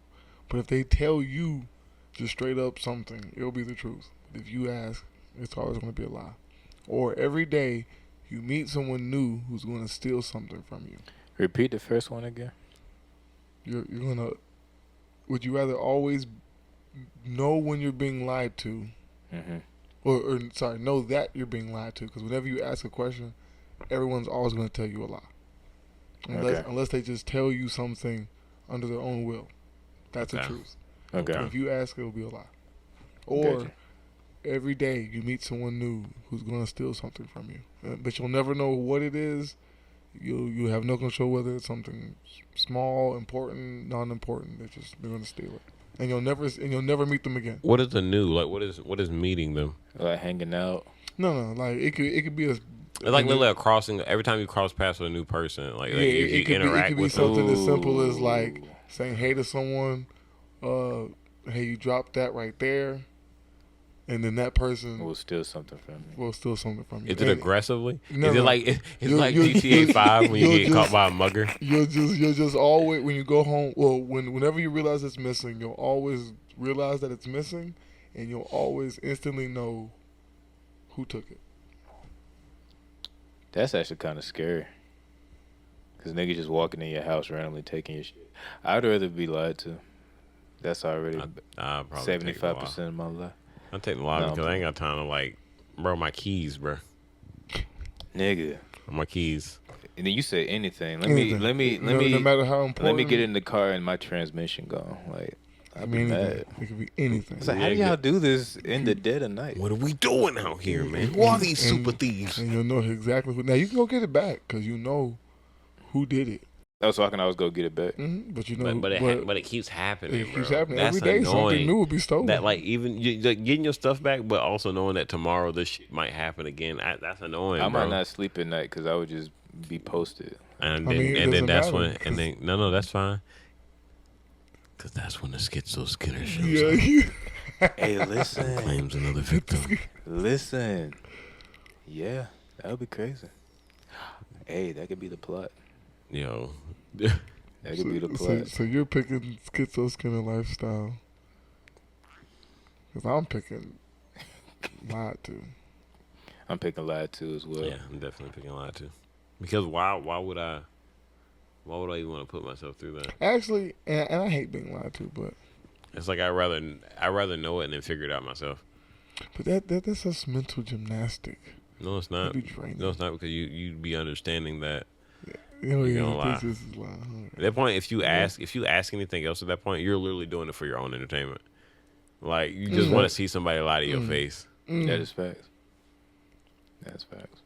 But if they tell you just straight up something, it'll be the truth. But if you ask, it's always going to be a lie. Or every day you meet someone new who's going to steal something from you. repeat the first one again. You're gonna. Would you rather always know when you're being lied to, or sorry, know that you're being lied to? Because whenever you ask a question, everyone's always going to tell you a lie, unless they just tell you something under their own will. That's the truth. Okay. But if you ask, it'll be a lie. Or every day you meet someone new who's going to steal something from you, but you'll never know what it is. You have no control whether it's something small, important, non-important. They're going to steal it, and you'll never meet them again. What is the new? Like what is meeting them? Like hanging out. No, like it could be a. It's like literally a crossing. Every time you cross paths with a new person, like Yeah, if you interact it could be with something them. as simple as like saying hey to someone, hey, you dropped that right there, and then that person will steal something from me. Will steal something from you. Is it aggressively? No, is it like it's like GTA 5 when you get caught by a mugger? You'll just always when you go home. Well, whenever you realize it's missing, you'll always realize that it's missing, and you'll always instantly know who took it. That's actually kind of scary. Because niggas just walking in your house randomly taking your shit. I'd rather be lied to. That's already 75% of my life. I'm taking a lot because I ain't got time to like, bro, my keys, bro. Nigga. My keys. And then you say anything. Let No matter how important. Let me get in the car and my transmission gone. Like, I'd be mad. It could be anything. It's like, how do y'all do this in the dead of night? What are we doing out here, man? Who are these super thieves? And you'll know exactly who. Now you can go get it back because you know who did it. I was talking. I was go get it back. But you know, but it keeps happening. It keeps bro. happening That's every day. annoying. Something new will be stolen. That like even like, getting your stuff back, but also knowing that tomorrow this shit might happen again. That's annoying. I bro. might not sleep at night because I would just be posted. And then that's when no, that's fine. Because that's when the schizo-skinner shows up. Hey, listen. Claims another victim. Listen. Yeah, that would be crazy. Hey, that could be the plot. Yo. That could be the plot. So you're picking schizo-skinner lifestyle. Because I'm picking lied to. I'm picking lied to as well. Yeah, I'm definitely picking lied to. Because why would I even want to put myself through that? Actually, and I hate being lied to, but it's like I'd rather know it and then figure it out myself. But that's just mental gymnastic. No, it's not. It'd be draining. No, it's not because you'd be understanding that. You're gonna lie. This is lie. At that point, if you ask anything else at that point, you're literally doing it for your own entertainment. Like you just want to see somebody lie to your face. That is facts. That's facts.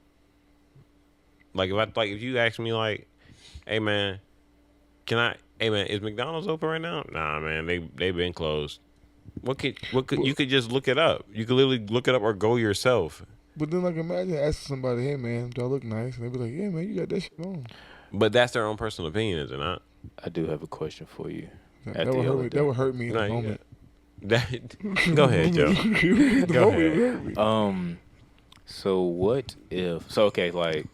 Like if you ask me like, hey man, is McDonald's open right now? Nah man, they've been closed. What could you could just look it up. You could literally look it up or go yourself. But then like imagine asking somebody, hey man, do I look nice? And they'd be like, yeah man, you got that shit on. But that's their own personal opinion, is it not? I do have a question for you. That would hurt me in the moment. Go ahead, Joe. Go ahead. So what if? So okay, like,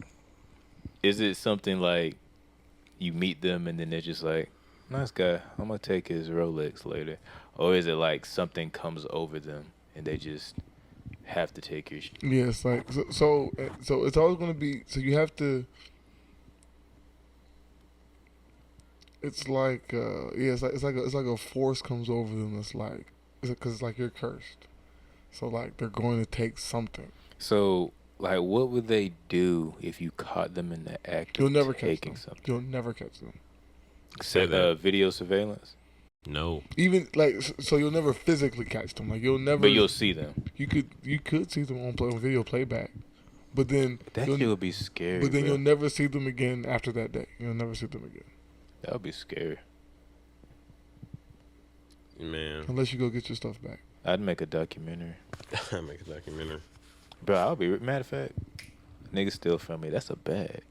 is it something like you meet them and then they're just like, nice guy, I'm gonna take his Rolex later, or is it like something comes over them and they just have to take your shit? Yeah, it's like so it's always gonna be. So you have to. It's like yeah, it's like a force comes over them. It's like because it's like you're cursed. So like they're going to take something. So like, what would they do if you caught them in the act You'll of never catch taking them. something? You'll never catch them. Say that. Video surveillance. No. Even like so you'll never physically catch them. Like you'll never. But you'll see them. You could see them on video playback, but then That shit would be scary. But then bro. you'll never see them again after that day. You'll never see them again. That would be scary. Man. Unless you go get your stuff back. I'd make a documentary. I make a documentary. Bro, I'll be matter of fact, niggas steal from me. That's a bag.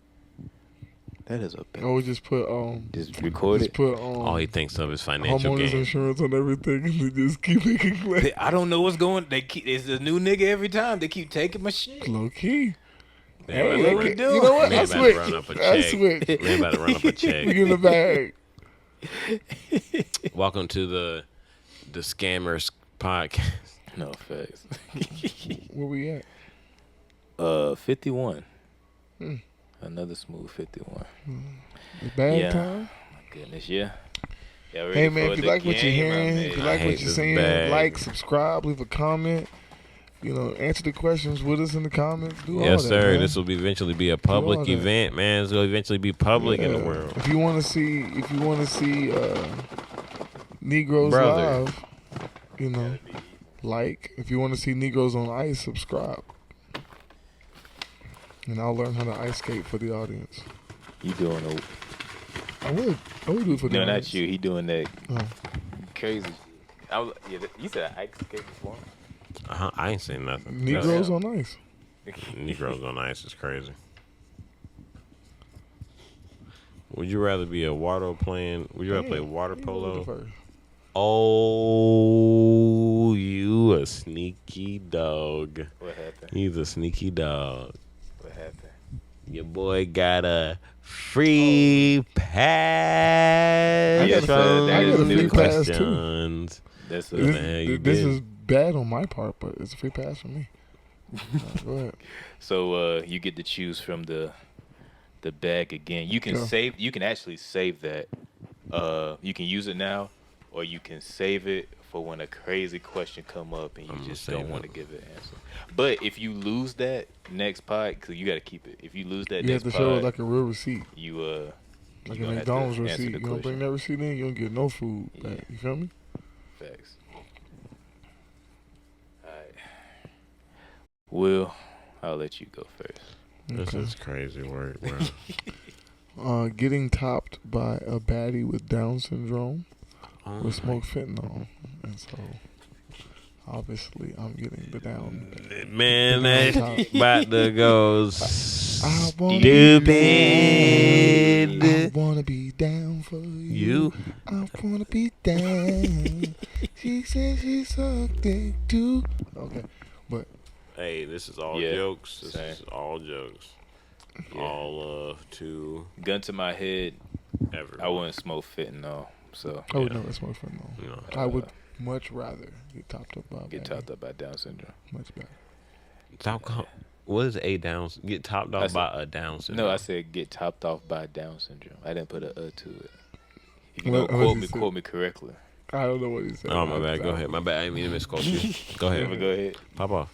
That is a bag. Or we just put Just record just it. put All he thinks of is financial homeowners gain. insurance on everything, and they just keep making claims. I don't know what's going. It's a new nigga every time. They keep taking my shit. Low key. Man, Hey, about to look run- at- you know what? Man I about to switch. run up a I check. switch. Man about to run up a check. We get in the bag. Welcome to the Scammers podcast. No facts. Where we at? 51. Hmm. Another smooth 51. The bag Yeah. time? My goodness, yeah. Y'all ready Hey man, for if you the like what you're game, my hearing, man? if you I like hate what you're this seeing, bag. like, subscribe, leave a comment. You know, answer the questions with us in the comments. Do all Yes, that, sir. man. This will eventually be a all public that. event, man. It's gonna eventually be public in the Yeah. world. If you want to see, Negroes Brother. live, you know, like. If you want to see Negroes on ice, subscribe. And I'll learn how to ice skate for the audience. You doing a I would do it for the no, audience. not you. He doing that Oh. crazy shit. You said I skate before. I ain't saying nothing. Negroes on ice. Negroes on ice is crazy. Would you rather be a water playing? Would you rather play water You go polo? first. Oh, you a sneaky dog. What happened? He's a sneaky dog. What happened? Your boy got a free pass. Yes, from sir. That is the a free pass, too. questions. That's What the hell This, you this did? is bad on my part, but it's a free pass for me. Go ahead. So you get to choose from the bag again. You can Yeah. save. You can actually save that. You can use it now, or you can save it for when a crazy question come up and you I'm gonna just save don't want to it. give an answer. But if you lose that next pod, because you got to keep it. If you lose that You have next to show pod, like a real receipt. you Like you a gonna have to McDonald's answer receipt. the You don't bring question. that receipt in, you don't get no food Yeah. back. You feel me? Facts. All right. Will, I'll let you go first. This Okay. is crazy work, bro. Getting topped by a baddie with Down syndrome Oh with smoke fentanyl. And so, obviously, I'm getting the down. Man, The down that's top. about to go I wanna stupid. I wanna be down for you. I wanna be down. She said she sucked it too. Okay, but Hey, this is all Yeah, jokes. This same. is all jokes. Yeah. All love to Gun to my head, everyone. I wouldn't smoke fentanyl. So I would never smoke fentanyl. You know, I would much rather get topped up by a get baddie. topped up by Down syndrome. Much better. what is a Down? Get topped I off said- by a Down syndrome. No, I said get topped off by Down syndrome. I didn't put a to it. If you What- don't what he said? quote me correctly. I don't know what he said. Oh my bad. Go ahead. My bad. I didn't mean to misquote you. Go Go ahead. ahead. Pop off.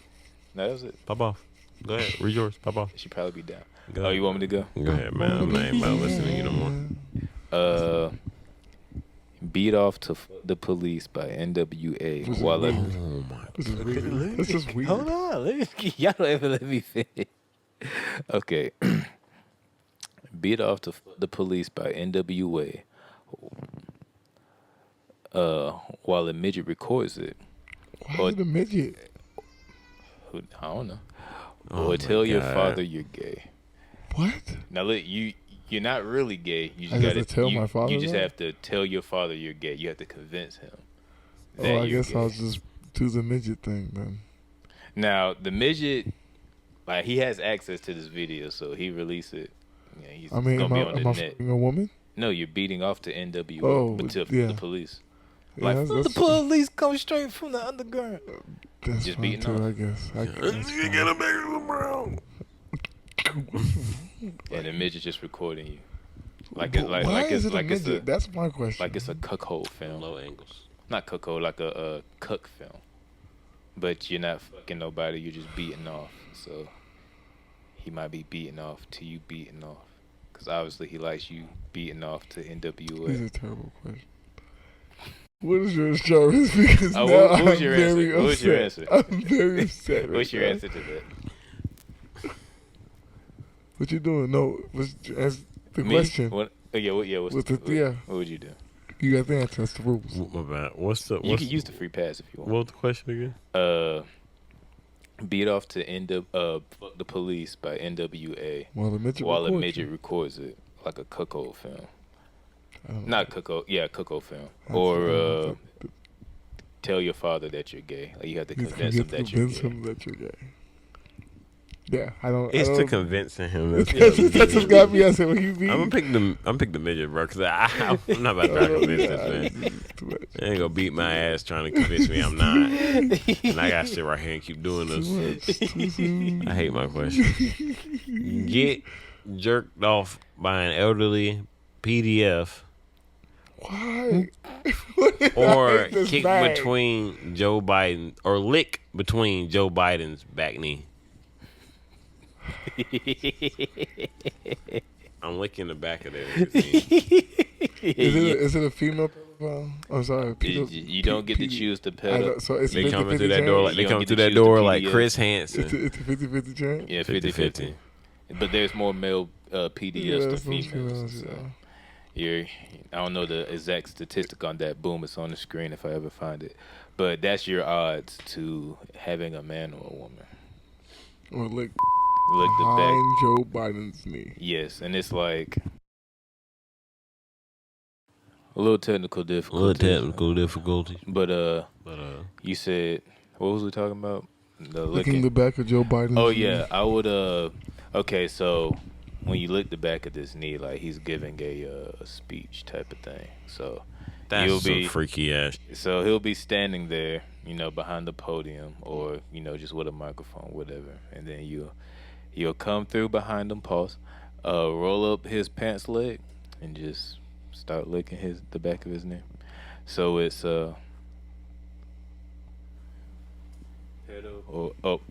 No, that was it. Pop off. Go ahead. Read yours. Pop off. It should probably be down. Go Oh, ahead. you want me to go? Go ahead, man. I'm not about listening to you no more. Beat off to the police by NWA Was it while weird? Oh my. This is weird. This is weird. Hold on, y'all don't ever let me finish. Okay. Beat off to the police by NWA while a midget records it. Why is it a midget? I don't know. Oh or my tell your God. father you're gay. What? Now look, you're not really gay. You I just have gotta to tell you, my father You just that? have to tell your father you're gay. You have to convince him. Oh, that I you're guess gay. I'll just do the midget thing then. Now the midget, like he has access to this video, so he release it. Yeah, he's I mean, gonna am be I, on the am I net. fucking a woman? No, you're beating off to NWA, Oh, but to yeah. the police. Like, Yeah, the police come straight from the underground. That's Just fine beating too, off. I guess. You get a bigger brown. And the midget just recording you. Like But it's like why like is it's it a like it's a midget? That's my question. like it's a cuckold film. Low angles. Not cuckold, like a cuck film. But you're not fucking nobody. You're just beating off. So he might be beating off to you beating off. Because obviously he likes you beating off to These NWA. are terrible questions. What is yours, Jarvis? Because now what was I'm your very answer? What was your upset. answer? I'm very upset. What's your right now. answer to that? What you doing? No, what's answer the Me? question? What? Oh, yeah, What's the- what would you do? You got the answer. That's the rules. My bad. What's the? You can use the free pass if you want. What was the question again? Beat off to Fuck the Police by NWA While a midget while a records midget you. records it like a cuckold film. I don't know. Not cuckold, yeah, cuckold film. That's- Or tell your father that you're gay. Like you have to You convince him that you're convince gay. him that you're gay. Yeah, I don't. It's I to don't, convincing him. That's what got me. I said, "What you mean?" I'm gonna pick the midget, bro. Cause I'm not about to try to convince this man. Too much. They ain't gonna beat my ass trying to convince me I'm not. And I gotta sit right here and keep doing Too this. much. Too soon. I hate my question. Get jerked off by an elderly PDF Why? or hate this kick bag. between Joe Biden or lick between Joe Biden's back knee. I'm licking the back of that. Is it a female pedophile? I'm sorry. You don't get to choose the I pedo. know, so it's They 50-50 coming through that chance? door like they You don't come get through to that choose the door like PDF. Chris It's Hansen. a 50-50 chance? Yeah, 50-50. But there's more male PDFs Yeah, than some females. females, So yeah. I don't know the exact statistic on that. Boom, it's on the screen if I ever find it. But that's your odds to having a man or a woman. Or lick Look the back. behind Joe Biden's knee. Yes, and it's like a little technical A little difficulty. technical difficulty. But But you said what was we talking about? The Licking licking. the back of Joe Biden's Oh knee. yeah, I would. Okay, so when you lick the back of this knee, like he's giving a speech type of thing. So that's you'll some be freaky ass. so he'll be standing there, behind the podium, or just with a microphone, whatever, and then you'll come through behind him, pause, roll up his pants leg, and just start licking the back of his knee. So it's or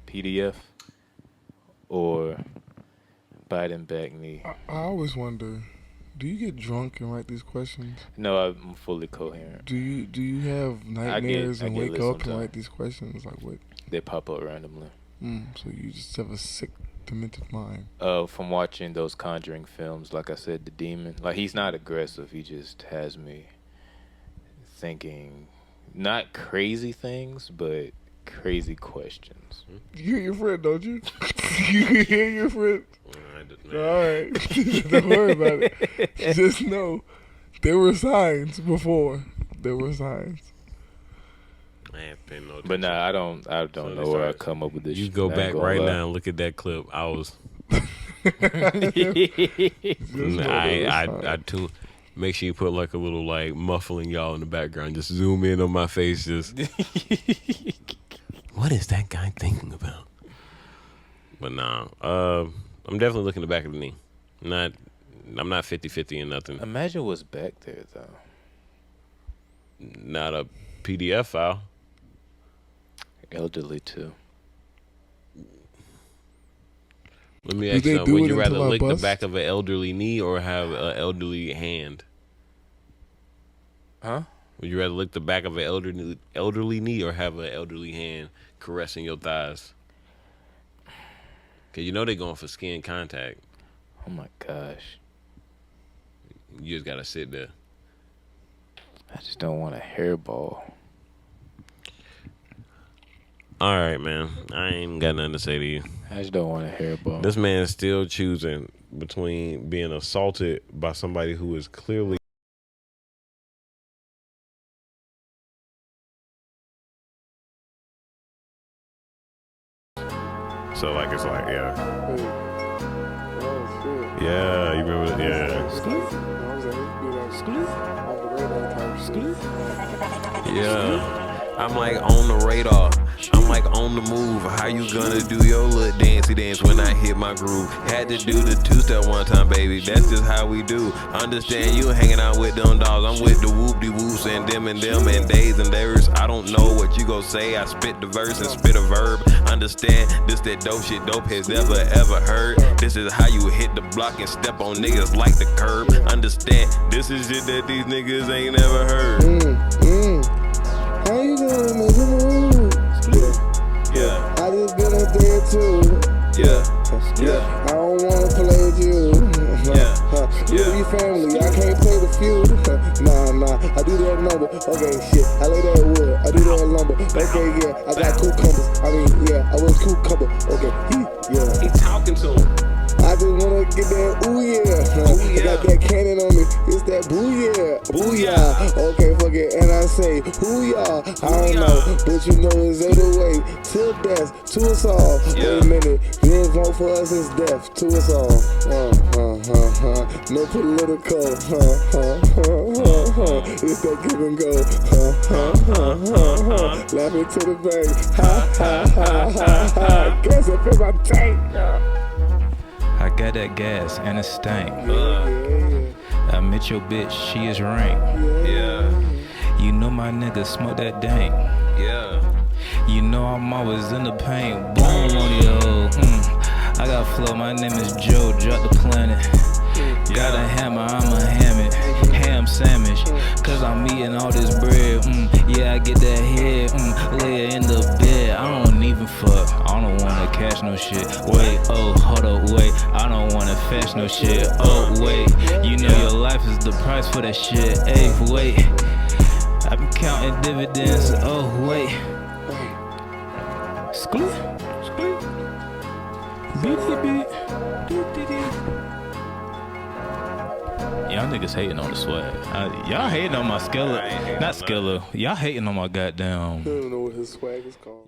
PDF or Biden back knee. I always wonder, do you get drunk and write these questions? No, I'm fully coherent. Do you have nightmares I and get wake lit up and sometimes. write these questions? Like what? They pop up randomly. So you just have a sick, demented mind. From watching those Conjuring films, like I said, the demon, like he's not aggressive. He just has me thinking, not crazy things, but crazy questions. You hear your friend, don't you? You hear your friend. All right, don't worry about it. Just know there were signs before. There were signs. I ain't paying no attention. But nah, I don't know where I come up with this. You shit. go I ain't back gonna right lie. now and look at that clip. I was. Just know there were I signs. too. Make sure you put like a little like muffling y'all in the background. Just zoom in on my face. Just what is that guy thinking about? But nah, I'm definitely looking the back of the knee. I'm not 50-50 and nothing. Imagine what's back there, though. Not a PDF file. Elderly too. Let me Do ask they you something. do Would it you rather until I lick the bust? back of an elderly knee or have an elderly hand? Huh? Would you rather lick the back of an elderly knee or have an elderly hand caressing your thighs? Cause they're going for skin contact. Oh my gosh. You just gotta sit there. I just don't want a hairball. All right, man. I ain't got nothing to say to you. I just don't want a hairball. This man's still choosing between being assaulted by somebody who is clearly. So like it's like yeah. Hey. Oh shit. Yeah, you remember that? Yeah. I was like, let's do that. Off the radar type shit. Yeah, I'm like on the radar. I'm like on the move. How you gonna do your little dancey dance when I hit my groove? Had to do the two-step one time, baby. That's just how we do. Understand you hanging out with them dogs. I'm with the whoop-de-whoops and them and days and theirs. I don't know what you gon' say. I spit the verse and spit a verb. Understand this that dope shit dope has ever heard. This is how you hit the block and step on niggas like the curb. Understand this is shit that these niggas ain't never heard. How you gonna make a move? Yeah. I just been up there too. Yeah. I don't wanna play with you. You be family, I can't play the feud. Nah, I do that number. Okay, shit, I lay that wood, I do that lumber. Okay, yeah, I got cucumbers. I mean, yeah, I was cucumber. Okay, yeah. He talking to him. I just wanna get that ooh yeah. I got that cannon on me. It's that booyah. Booyah. Okay, fuck it. And I say, hoo-yah. I don't know, but you know it's either way. Till death, to us all. Wait a minute. Your vote for us is death. To us all. No political. It's that give and go. Laughing to the bank. Guess up in my tank. I got that gas and a stank. I met your bitch, she is rank. Yeah. You know my nigga smoke that dank. Yeah. You know I'm always in the paint. Boom on your I got flow, my name is Joe, drop the planet. Got a hammer, I'm a hammock. Ham sandwich, cause I'm eating all this bread. Yeah, I get that head, lay it in the bed. I don't even fuck, I don't wanna catch no shit. Wait, oh, hold up, wait, I don't wanna fetch no shit. Oh, wait, you know your life is the price for that shit. Hey, wait, I've been counting dividends. Oh, wait. Sklit. Y'all niggas hating on the swag. Y'all hating on my Skiller. Not Skiller. Y'all hating on my goddamn. I don't know what his swag is called.